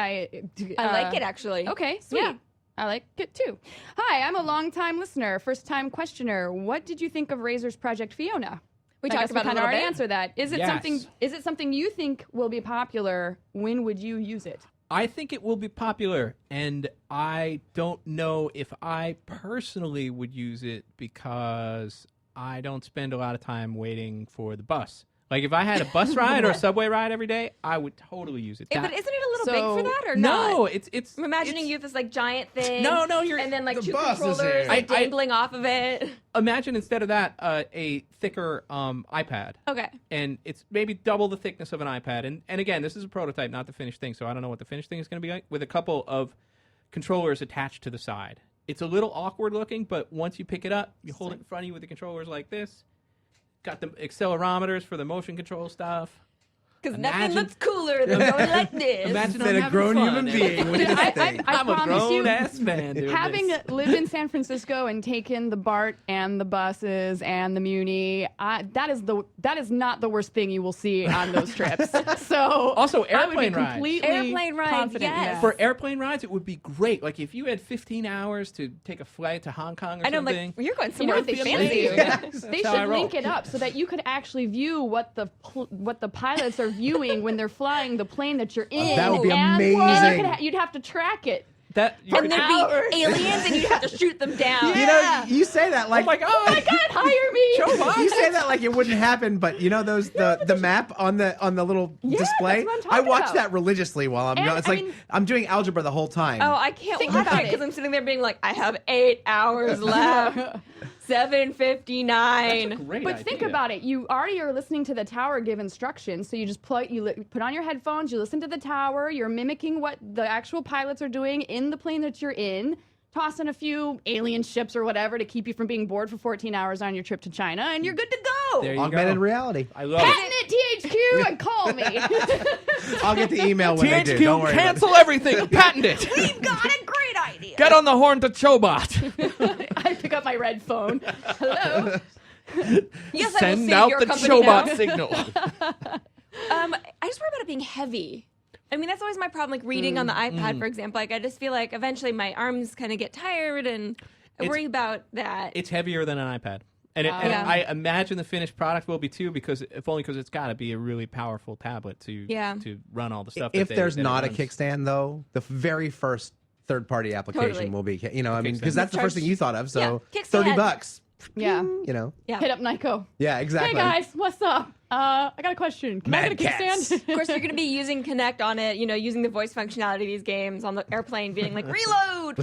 I like it actually. Okay, sweet. Yeah. I like it too. Hi, I'm a long-time listener, first-time questioner. What did you think of Razor's Project Fiona? We I talked guess about it a kind of little already bit. answered that. Is it Yes. something? Is it something you think will be popular? When would you use it? I think it will be popular, and I don't know if I personally would use it because I don't spend a lot of time waiting for the bus. Like, if I had a bus ride or a subway ride every day, I would totally use it. But isn't it a little big for that or no, not? it's. I'm imagining you with this like giant thing. No, you're. And then like The two bus is controllers here. like, I- dangling off of it. Imagine instead of that, a thicker iPad. Okay. And it's maybe double the thickness of an iPad. And again, this is a prototype, not the finished thing, so I don't know what the finished thing is going to be like, with a couple of controllers attached to the side. It's a little awkward looking, but once you pick it up, you hold it in front of you with the controllers like this. Got the accelerometers for the motion control stuff. Because nothing Imagine- looks cooler than going like this. Imagine Instead I'm of having grown fun. human being with this thing. I I'm a promise you, grown-ass man doing having this. lived in San Francisco and taken the BART and the buses and the Muni, that is not the worst thing you will see on those trips. So Also, I would be airplane rides. completely Airplane rides, confident in yes. that. For airplane rides, it would be great. Like, if you had 15 hours to take a flight to Hong Kong or I know, something. like, you're going You know somewhere what they should fancy. do? That's They how I should roll. link it up so that you could actually view what the pilots are viewing when they're flying the plane that you're in. That would be and amazing. you'd have to track it. That you And could- there'd Hours. be aliens and you'd have to shoot them down. You know, you say that like oh my god! Oh my God, hire me! you say that like it wouldn't happen, but you know those the map on the little display. that's what I'm I talking watch about. that religiously while I'm And, going. It's I like mean- I'm doing algebra the whole time. Oh, I can't Think watch about it because it. I'm sitting there being like, I have 8 hours left. 7:59. Great But idea. think about it. You already are listening to the tower give instructions, so you just put on your headphones, you listen to the tower, you're mimicking what the actual pilots are doing in the plane that you're in, toss in a few alien ships or whatever to keep you from being bored for 14 hours on your trip to China, and you're good to go. There you Augmented go. reality. I love Patent it. it, THQ, and call me. I'll get the email when they do. Don't worry. about it. cancel everything. Patent it. We've got a great idea. Get on the horn to Chobot. I pick up my red phone. Hello. Yes, I will Send save out your the company Chobot now. signal. I just worry about it being heavy. I mean, that's always my problem. Like reading on the iPad, for example. Like I just feel like eventually my arms kind of get tired, and I worry about that. It's heavier than an iPad. And Yeah. I imagine the finished product will be too, because it's got to be a really powerful tablet to run all the stuff. If that there's that it not a runs. kickstand, though, the very first third-party application Totally. will be, you know, I mean, because that's the Charge- first thing you thought of. So Yeah, kickstand. $30, Yeah. you know. Yeah. Hit up Nyko. Yeah, Hey exactly. guys, what's up? I got a question. Can I Mad get a Cats. kickstand? Of course, you're going to be using Kinect on it. You know, using the voice functionality of these games on the airplane, being like, reload.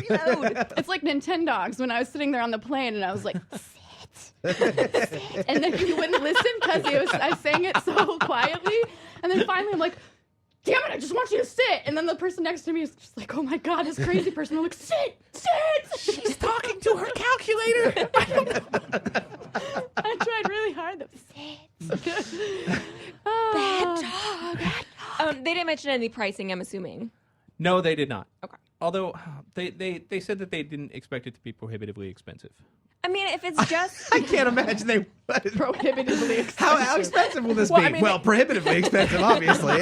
It's like Nintendogs when I was sitting there on the plane and I was like, sit. And then you wouldn't listen because I sang it so quietly. And then finally I'm like, damn it, I just want you to sit. And then the person next to me is just like, oh my God, this crazy person. I'm like, sit. She's talking to her calculator. I tried really hard. Sit. Bad dog. They didn't mention any pricing, I'm assuming. No, they did not. Okay. Although they said that they didn't expect it to be prohibitively expensive. I mean, if it's just... I can't imagine they would. Prohibitively expensive. How expensive will this Well, be? I mean- Well, prohibitively expensive, obviously.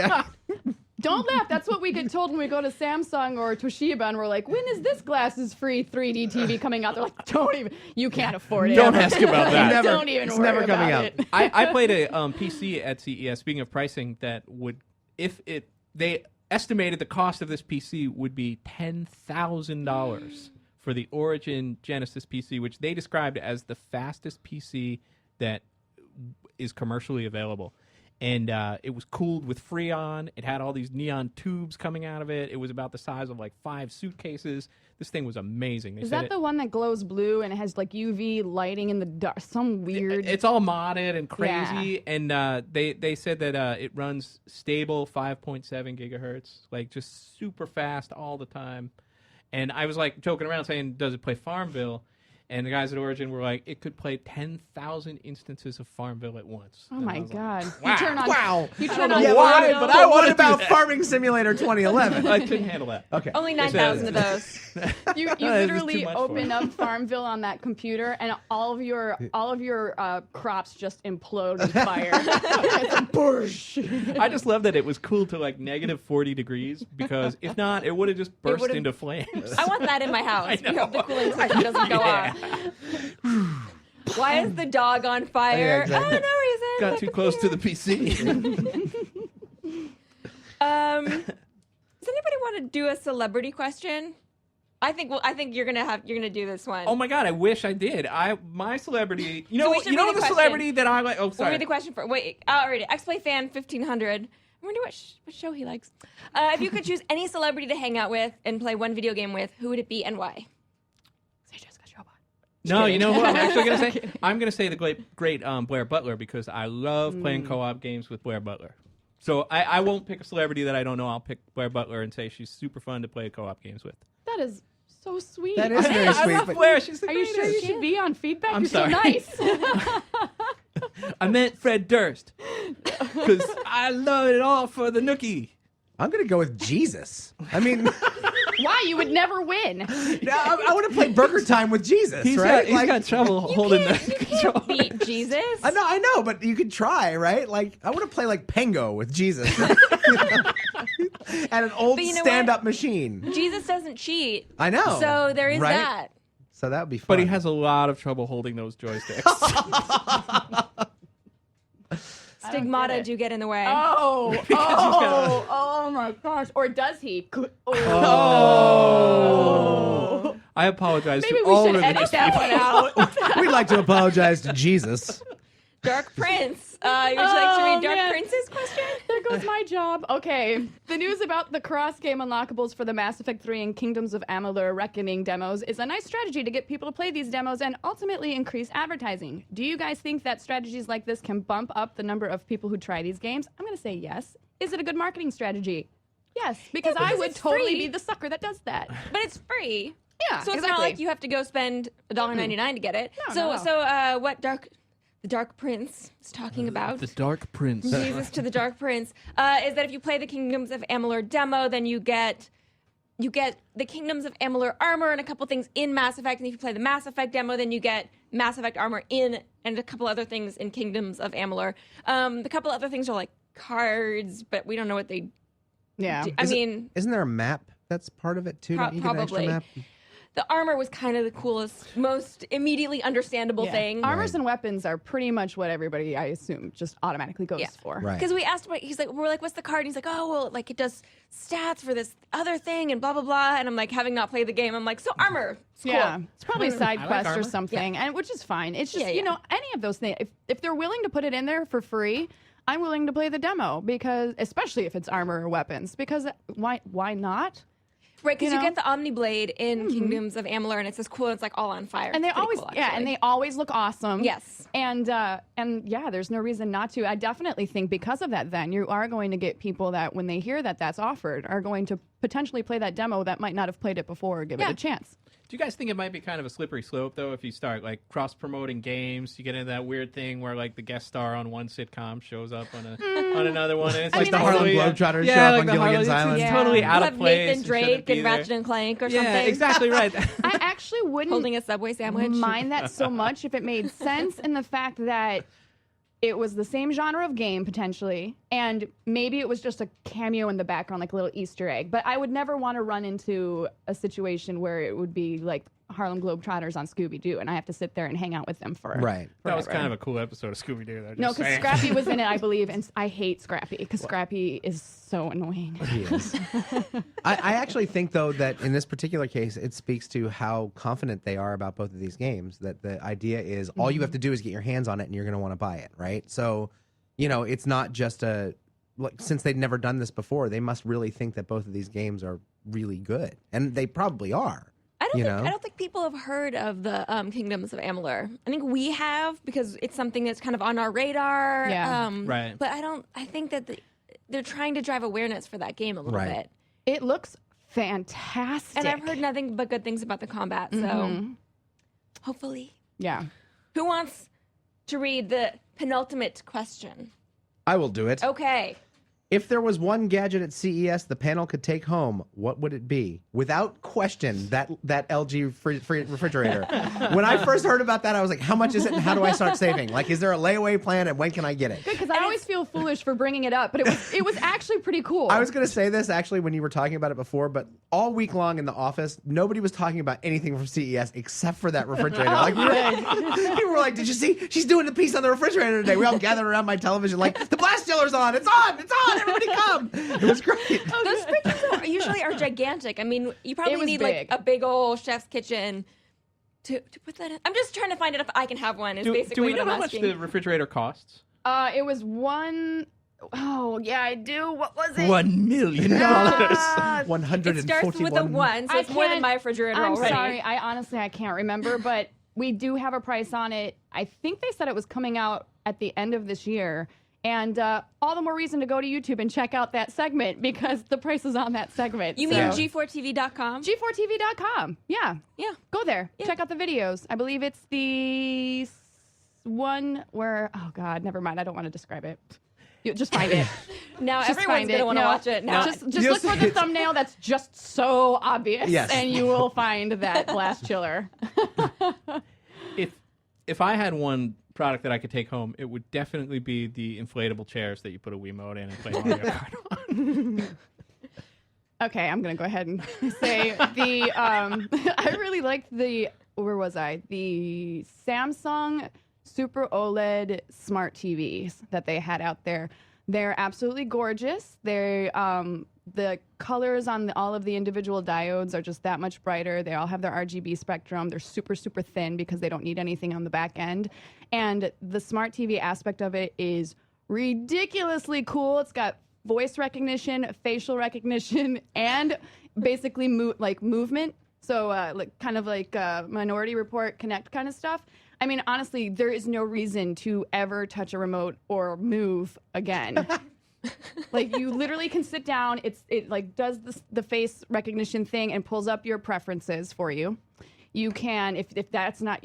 Don't laugh. That's what we get told when we go to Samsung or Toshiba and we're like, when is this glasses free 3D TV coming out? They're like, don't even, you can't afford it. Don't ask about that. Never. Don't even It's worry never coming about out. it. I played a PC at CES. Speaking of pricing, that would they estimated the cost of this PC would be $10,000 for the Origin Genesis PC, which they described as the fastest PC that is commercially available. And it was cooled with Freon. It had all these neon tubes coming out of it. It was about the size of like 5 suitcases. This thing was amazing. They Is said that the one that glows blue and it has like UV lighting in the dark? Some weird. It's all modded and crazy, and they said that it runs stable 5.7 gigahertz, like just super fast all the time. And I was like joking around saying, "Does it play Farmville?" And the guys at Origin were like, "It could play 10,000 instances of Farmville at once." Oh And my I was like, God! Wow. You turn on. Wow. You I turn don't on. know why, Farmville. but I What want about that. Farming Simulator 2011? I couldn't handle that. Okay. Only They said- 9,000 of those. You This is literally too much for open me. up Farmville on that computer, and all of your crops just implode in fire. It's a boosh. I just love that it was cool to like negative 40 degrees, because if not, it would have just burst would've- into flames. I want that in my house. I We hope the know. cooling system doesn't go Yeah. off. Why is the dog on fire? Yeah, exactly. Oh, no reason. Got too close to the PC. Does anybody want to do a celebrity question? I think you're gonna do this one. Oh my god, I wish I did. My celebrity. You So know, we should you know read the the question. celebrity that I like. Oh, We'll sorry. read the question for. Wait, I'll read it. X-Play Fan 1500. I wonder what show he likes. If you could choose any celebrity to hang out with and play one video game with, who would it be and why? Say Jessica Chobot. No, you know who I'm actually gonna say? I'm gonna say the great Blair Butler because I love playing co-op games with Blair Butler. So I won't pick a celebrity that I don't know. I'll pick Blair Butler and say she's super fun to play co-op games with. That is so sweet. That is very I sweet. love but- Blair. She's the Are you greatest. sure you should be on feedback? I'm You're sorry. so nice. I meant Fred Durst because I love it all for the nookie. I'm gonna go with Jesus. I mean, Why? You would never win. I want to play Burger Time with Jesus, right? He's got trouble holding the control. Beat Jesus. I know, but you could try, right? Like, I want to play like Pengo with Jesus, and an old But you know stand-up machine. Jesus doesn't cheat. I know. So there is right? that. So that would be fun. But he has a lot of trouble holding those joysticks. Stigmata do get in the way. Oh my gosh. Or does he? Oh. I apologize Maybe to we all should religious edit that people. one out. We'd like to apologize to Jesus. Dark Prince. Would you like to read Dark man. Prince's question? There goes my job. Okay. The news about the cross-game unlockables for the Mass Effect 3 and Kingdoms of Amalur Reckoning demos is a nice strategy to get people to play these demos and ultimately increase advertising. Do you guys think that strategies like this can bump up the number of people who try these games? I'm going to say yes. Is it a good marketing strategy? Yes, because I because would it's totally free. be the sucker that does that. But it's free. Yeah, So it's exactly. not like you have to go spend $1.99 to get it. No, So no. What the Dark Prince is talking about? The Dark Prince. Jesus to the Dark Prince is that if you play the Kingdoms of Amalur demo, then you get the Kingdoms of Amalur armor and a couple things in Mass Effect, and if you play the Mass Effect demo, then you get Mass Effect armor in and a couple other things in Kingdoms of Amalur. The couple other things are like cards, but we don't know what they. Yeah. Isn't Isn't there a map that's part of it too? Don't you get an extra probably. map? the armor was kind of the coolest, most immediately understandable thing. Armors and weapons are pretty much what everybody, I assume, just automatically goes for. Right. Because we asked about, we're like, what's the card? And he's like, oh, well, like it does stats for this other thing and blah, blah, blah. And I'm like, having not played the game, I'm like, so armor. It's cool. Yeah, it's probably a side I like quest or armor. something, and which is fine. It's just, Yeah, you yeah. know, any of those things. If they're willing to put it in there for free, I'm willing to play the demo because, especially if it's armor or weapons, because why not? Right, because You you, know? get the Omniblade in Kingdoms of Amalur, and it's this cool, it's like all on fire. And they It's pretty always, cool, yeah, and actually. they always look awesome. Yes. And yeah, there's no reason not to. I definitely think because of that, then you are going to get people that when they hear that that's offered are going to potentially play that demo that might not have played it before or give it Yeah. a chance. Do you guys think it might be kind of a slippery slope, though, if you start, like, cross-promoting games? You get into that weird thing where, like, the guest star on one sitcom shows up on on another one. And it's I like mean, the I Harlem think- Globetrotters yeah, show up like on the Gilligan's Harlem- Island. It's Yeah. totally out We'll of have place. Nathan and Drake shouldn't be and there. Ratchet and Clank or Yeah, something. exactly right. I actually wouldn't Holding a Subway sandwich. mind that so much if it made sense in the fact that it was the same genre of game potentially, and maybe it was just a cameo in the background, like a little Easter egg. But I would never want to run into a situation where it would be like Harlem Globetrotters on Scooby-Doo, and I have to sit there and hang out with them for Right. That was forever. kind of a cool episode of Scooby-Doo, though. No, just because saying. Scrappy was in it, I believe, and I hate Scrappy because Scrappy is so annoying. He is. I actually think, though, that in this particular case, it speaks to how confident they are about both of these games. That the idea is all you have to do is get your hands on it and you're going to want to buy it, right? So, you know, it's not just since they've never done this before, they must really think that both of these games are really good. And they probably are. I don't think people have heard of the Kingdoms of Amalur. I think we have because it's something that's kind of on our radar. Yeah. Right. But I think that they're trying to drive awareness for that game a little Right. bit. It looks fantastic. And I've heard nothing but good things about the combat. So hopefully, Yeah. who wants to read the penultimate question? I will do it. Okay. If there was one gadget at CES the panel could take home, what would it be? Without question, that LG refrigerator. When I first heard about that, I was like, how much is it and how do I start saving? Like, is there a layaway plan and when can I get it? Good, because I always feel foolish for bringing it up, but it was actually pretty cool. I was going to say this actually when you were talking about it before, but all week long in the office, nobody was talking about anything from CES except for that refrigerator. Like, people were like, did you see? She's doing the piece on the refrigerator today. We all gathered around my television like, the blast chiller's on. It's on. It's on. Everybody come. It was great. Those fridges usually are gigantic. I mean, you probably need like a big old chef's kitchen to put that in. I'm just trying to find it if I can have one. Is basically Do we what know I'm how much asking. the refrigerator costs? It was one. Oh yeah, I do. What was it? $1 million. It starts with a 1, so it's more than my refrigerator I'm already. sorry. I can't remember, but we do have a price on it. I think they said it was coming out at the end of this year. And all the more reason to go to YouTube and check out that segment because the price is on that segment. You mean G4TV.com? G4TV.com. Yeah. Yeah. Go there. Check out the videos. I believe it's the one where, oh, God, never mind. I don't want to describe it. You just find it. Now Just everyone's find going to it. want to No. watch it. Now. Just look for the thumbnail that's just so obvious, Yes. and you will find that blast chiller. If I had one product that I could take home, it would definitely be the inflatable chairs that you put a Wiimote in and play Mario Kart on. Okay, I'm gonna go ahead and say the. I really liked the. Where was I? The Samsung Super OLED smart TVs that they had out there. They're absolutely gorgeous. They're the colors on all of the individual diodes are just that much brighter. They all have their RGB spectrum. They're super, super thin because they don't need anything on the back end. And the smart TV aspect of it is ridiculously cool. It's got voice recognition, facial recognition, and basically movement. So kind of like Minority Report, Connect kind of stuff. I mean, honestly, there is no reason to ever touch a remote or move again. Like, you literally can sit down. It like does the face recognition thing and pulls up your preferences for you. You can, if that's not,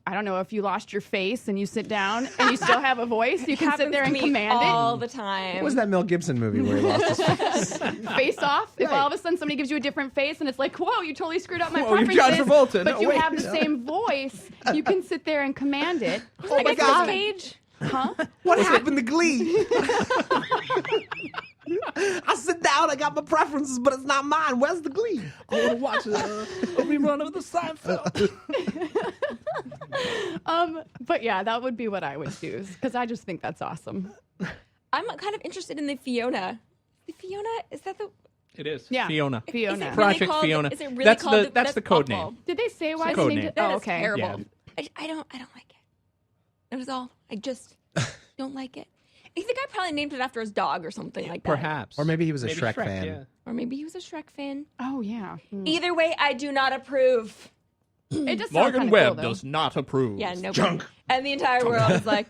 I don't know, if you lost your face and you sit down and you still have a voice, you can sit there and command all the time. What was that Mel Gibson movie where he lost his face? Face Off. If Right. all of a sudden somebody gives you a different face and it's like, whoa, you totally screwed up my Whoa, you're preferences. John Travolta. But No, you wait. have the same voice. You can sit there and command it. Oh my God. Cage? Huh? What happened to Glee? I sit down, I got my preferences, but it's not mine. Where's the Glee? I want to watch a rerun of the Seinfeld. But yeah, that would be what I would choose because I just think that's awesome. I'm kind of interested in the Fiona. The Fiona? Is that the... It is. Yeah. Fiona. Fiona. Is it really Project called, Fiona. Is it really That's called that's the code awful. name. Did they say why code they named name. it? That Oh, is okay. terrible. Yeah. I don't like it. That was all. I just don't like it. I think I probably named it after his dog or something like that. Perhaps. Or maybe he was a Shrek fan. Yeah. Or maybe he was a Shrek fan. Oh, yeah. Either way, I do not approve. It just sounds Morgan kinda Webb cool, though. does not approve. Yeah, no. Junk. And the entire world is like,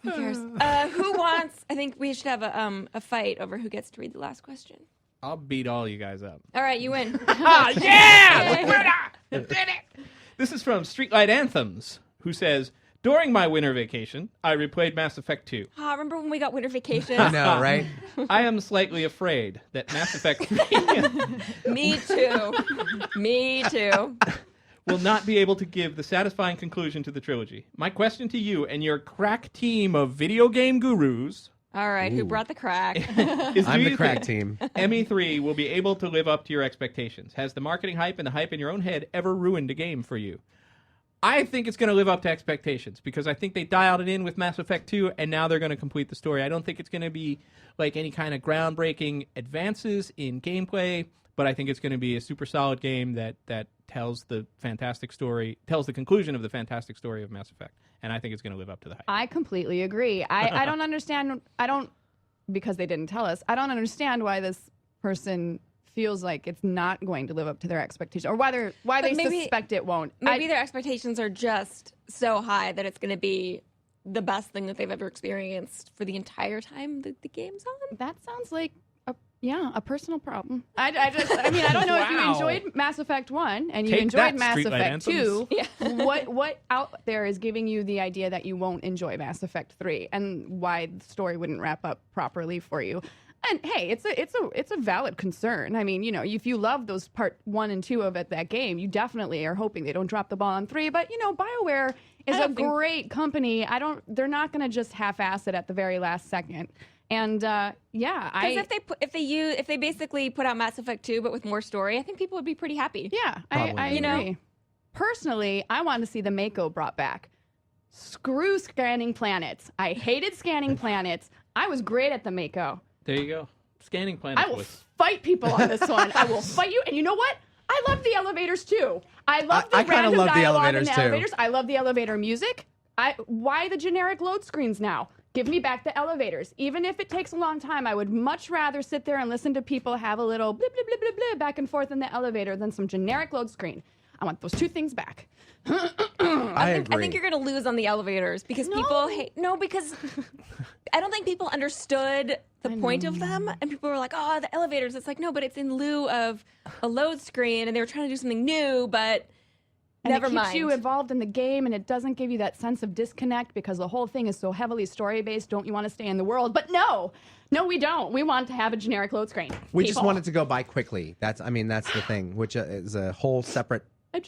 who cares? Who wants? I think we should have a fight over who gets to read the last question. I'll beat all you guys up. All right, you win. Yeah! Did it! This is from Streetlight Anthems, who says, during my winter vacation, I replayed Mass Effect 2. Ah, remember when we got winter vacation? I know, right? I am slightly afraid that Mass Effect 3 Me too. Me too. will not be able to give the satisfying conclusion to the trilogy. My question to you and your crack team of video game gurus All right, who brought the crack? is, I'm do the you crack think team. ME3 will be able to live up to your expectations? Has the marketing hype and the hype in your own head ever ruined a game for you? I think it's going to live up to expectations because I think they dialed it in with Mass Effect 2 and now they're going to complete the story. I don't think it's going to be like any kind of groundbreaking advances in gameplay, but I think it's going to be a super solid game that tells the fantastic story, tells the conclusion of the fantastic story of Mass Effect. And I think it's going to live up to the hype. I completely agree. I don't understand. Because they didn't tell us, I don't understand why this person feels like it's not going to live up to their expectation or why they maybe- suspect it won't. Maybe their expectations are just so high that it's going to be the best thing that they've ever experienced for the entire time that the game's on. That sounds like a Yeah, a personal problem. I mean, I don't know if you Wow. enjoyed Mass Effect 1 and you Take enjoyed that, Mass Streetlight Effect Anthems. 2. What out there is giving you the idea that you won't enjoy Mass Effect 3 and why the story wouldn't wrap up properly for you? And hey, it's a valid concern. I mean, if you love those part 1 and 2 of that game, you definitely are hoping they don't drop the ball on 3. But BioWare is a great company. They're not going to just half-ass it at the very last second. And Because if they basically put out Mass Effect 2 but with more story, I think people would be pretty happy. Yeah, Probably. I agree. Personally, I want to see the Mako brought back. Screw scanning planets. I hated scanning planets. I was great at the Mako. There you go. Scanning planets. I will fight people on this one. I will fight you. And you know what? I love the elevators too. I love the I kinda random love the dialogue elevators, in the too. elevators. I love the elevator music. Why the generic load screens now? Give me back the elevators. Even if it takes a long time, I would much rather sit there and listen to people have a little blip, blip, blip, blip, blip back and forth in the elevator than some generic load screen. I want those two things back. I agree. I think you're going to lose on the elevators because people hate. No, because I don't think people understood the point of them. And people were like, oh, the elevators. It's like, no, but it's in lieu of a load screen. And they were trying to do something new, but And never it keeps mind. you involved in the game, and it doesn't give you that sense of disconnect because the whole thing is so heavily story-based. Don't you want to stay in the world? But no, we don't. We want to have a generic load screen. We just People. want it to go by quickly. That's the thing, which is a whole separate.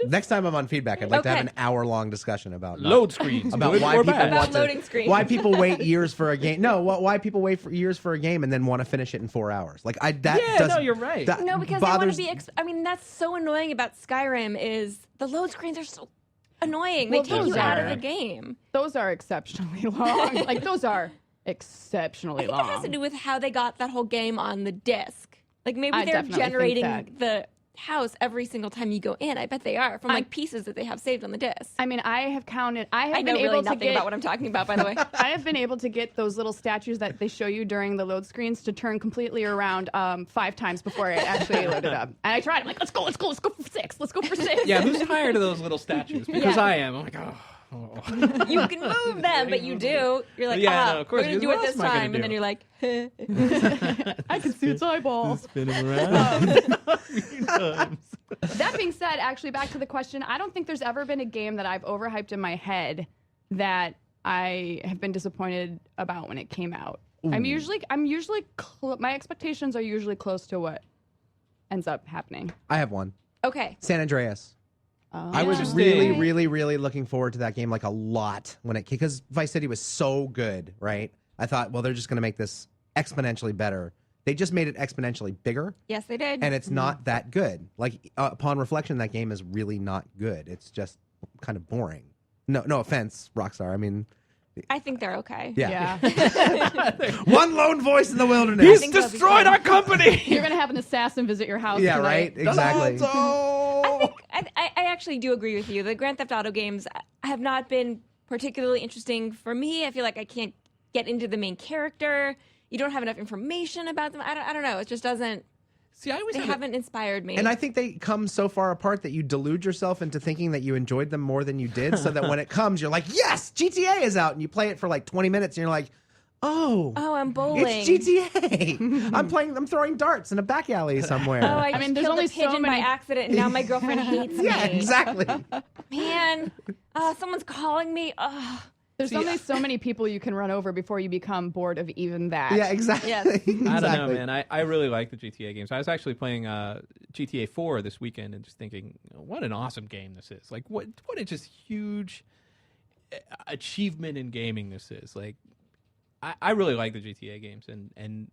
Next time I'm on feedback, I'd like to have Okay. an hour-long discussion about Load screens. about good why or people bad. want About loading screens. why people wait years for a game. No, why people wait for years for a game and then want to finish it in 4 hours. Like no, you're right. That No, because bothers, they want to be. I mean, that's so annoying about Skyrim is the load screens are so annoying. Well, they take those you out of are- the game. Those are exceptionally long. Like, those are exceptionally I think long. it has to do with how they got that whole game on the disc. Like maybe I they're definitely think generating that. the house every single time you go in. I bet they are from like pieces that they have saved on the disc. I mean, I have counted. I have I been know able really to nothing get. about what I'm talking about, by the way. I have been able to get those little statues that they show you during the load screens to turn completely around 5 times before it actually loaded up. And I tried. I'm like, let's go for 6. Let's go for 6. Yeah, who's tired of those little statues? Because Yeah. I am. I'm like, oh. You can move them, but you do. You're like, Yeah, no, of course, we're gonna do what it else this am I gonna time, do? and then you're like, I can see its eyeballs. Spin them around. That being said, actually, back to the question, I don't think there's ever been a game that I've overhyped in my head that I have been disappointed about when it came out. I'm usually my expectations are usually close to what ends up happening. I have one. okay. San Andreas. I was Interesting. really, really, really looking forward to that game like a lot when it because Vice City was so good, right? I thought, well, they're just going to make this exponentially better. They just made it exponentially bigger, Yes, they did. and it's not that good. Like upon reflection, that game is really not good. It's just kind of boring. No offense, Rockstar. I mean, I think they're okay. yeah. Yeah. One lone voice in the wilderness. He's think they'll be destroyed fine. our company. You're going to have an assassin visit your house Yeah, tonight. right. Exactly. I actually do agree with you. The Grand Theft Auto games have not been particularly interesting for me. I feel like I can't get into the main character. You don't have enough information about them. I don't know. It just doesn't. See, I always They have a- haven't inspired me. And I think they come so far apart that you delude yourself into thinking that you enjoyed them more than you did, so that when it comes, you're like, yes, GTA is out, and you play it for like 20 minutes, and you're like, oh, I'm bowling. it's GTA. I'm throwing darts in a back alley somewhere. Oh, I just mean, there's killed only a so pigeon by many- accident, and now my girlfriend hates me. yeah, exactly. Man, someone's calling me. There's only so many people you can run over before you become bored of even that. Yeah, exactly. Yes. exactly. I don't know, man. I really like the GTA games. I was actually playing GTA 4 this weekend and just thinking, what an awesome game this is. Like, what a just huge achievement in gaming this is. Like, I really like the GTA games, and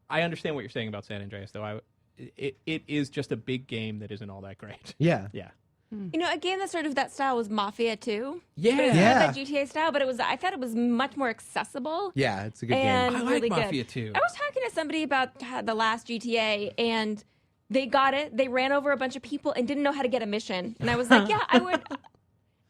I understand what you're saying about San Andreas, though. It is just a big game that isn't all that great. Yeah. Yeah. You know, a game that sort of that style was Mafia 2. Yeah. But it's Yeah. not that GTA style, but I thought it was much more accessible. Yeah, it's a good and game. I like really Mafia good. 2. I was talking to somebody about the last GTA, and they got it. They ran over a bunch of people and didn't know how to get a mission. And I was like, yeah, I would.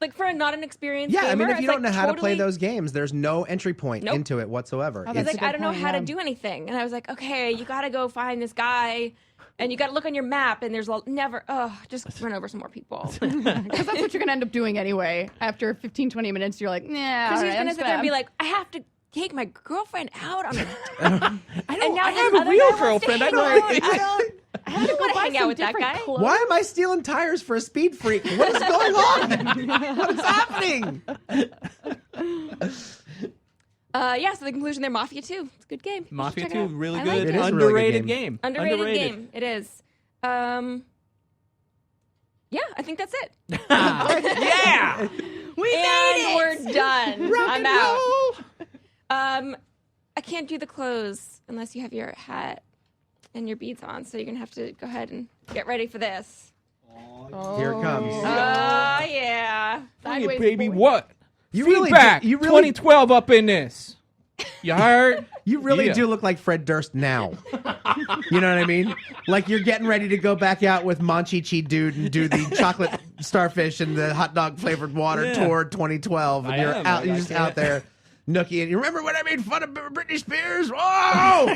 Like, for a not an experienced Yeah, I mean, gamer, if you it's don't like know how to play totally- those games, there's no entry point Nope. into it whatsoever. Oh, He's That's like, a I good don't know point, how to yeah. do anything. And I was like, okay, you got to go find this guy, and you got to look on your map, and there's never, just run over some more people. Because that's what you're going to end up doing anyway. After 15, 20 minutes, you're like, nah. Because all he's right, going to I'm sit there and be gonna- like, I have to take my girlfriend out on a. I don't. now I this have a other real guy wants to girlfriend. I hang don't. out. I had to go wanna buy hang out some with that different guy. clothes. Why am I stealing tires for a speed freak? What is going on? What is happening? Yeah. So the conclusion there, Mafia 2. It's a good game. You should Mafia check it 2, out. really I good. liked It it. is a really good Underrated game. game. Underrated game. It is. Yeah, I think that's it. Yeah. We And made it. we're done. Rock I'm and out. roll. I can't do the close unless you have your hat and your beads on. So you're gonna have to go ahead and get ready for this. Here it comes. Oh yeah. Hey, Sideways baby, boy. what? You really Feedback. do- you really- 2012 up in this. You heard? You really Yeah. do look like Fred Durst now. You know what I mean? Like you're getting ready to go back out with Monchichi Dude and do the chocolate starfish and the hot dog flavored water Yeah. tour 2012, and I you're am. out. You're I just can't- out there, nookie. And you remember when I made fun of Britney Spears? Oh, oh,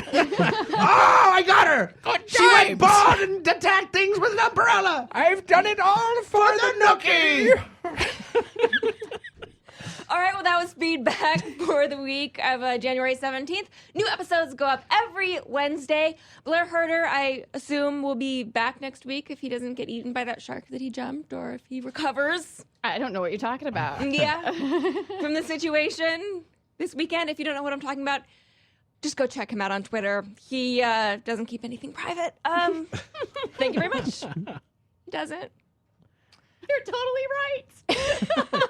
I got her. She went times. bald and attacked things with an umbrella. I've done it all for the nookie. All right, well, that was feedback for the week of January 17th. New episodes go up every Wednesday. Blair Herder, I assume, will be back next week if he doesn't get eaten by that shark that he jumped or if he recovers. I don't know what you're talking about. Yeah, from the situation this weekend. If you don't know what I'm talking about, just go check him out on Twitter. He doesn't keep anything private. Thank you very much. He doesn't. You're totally right.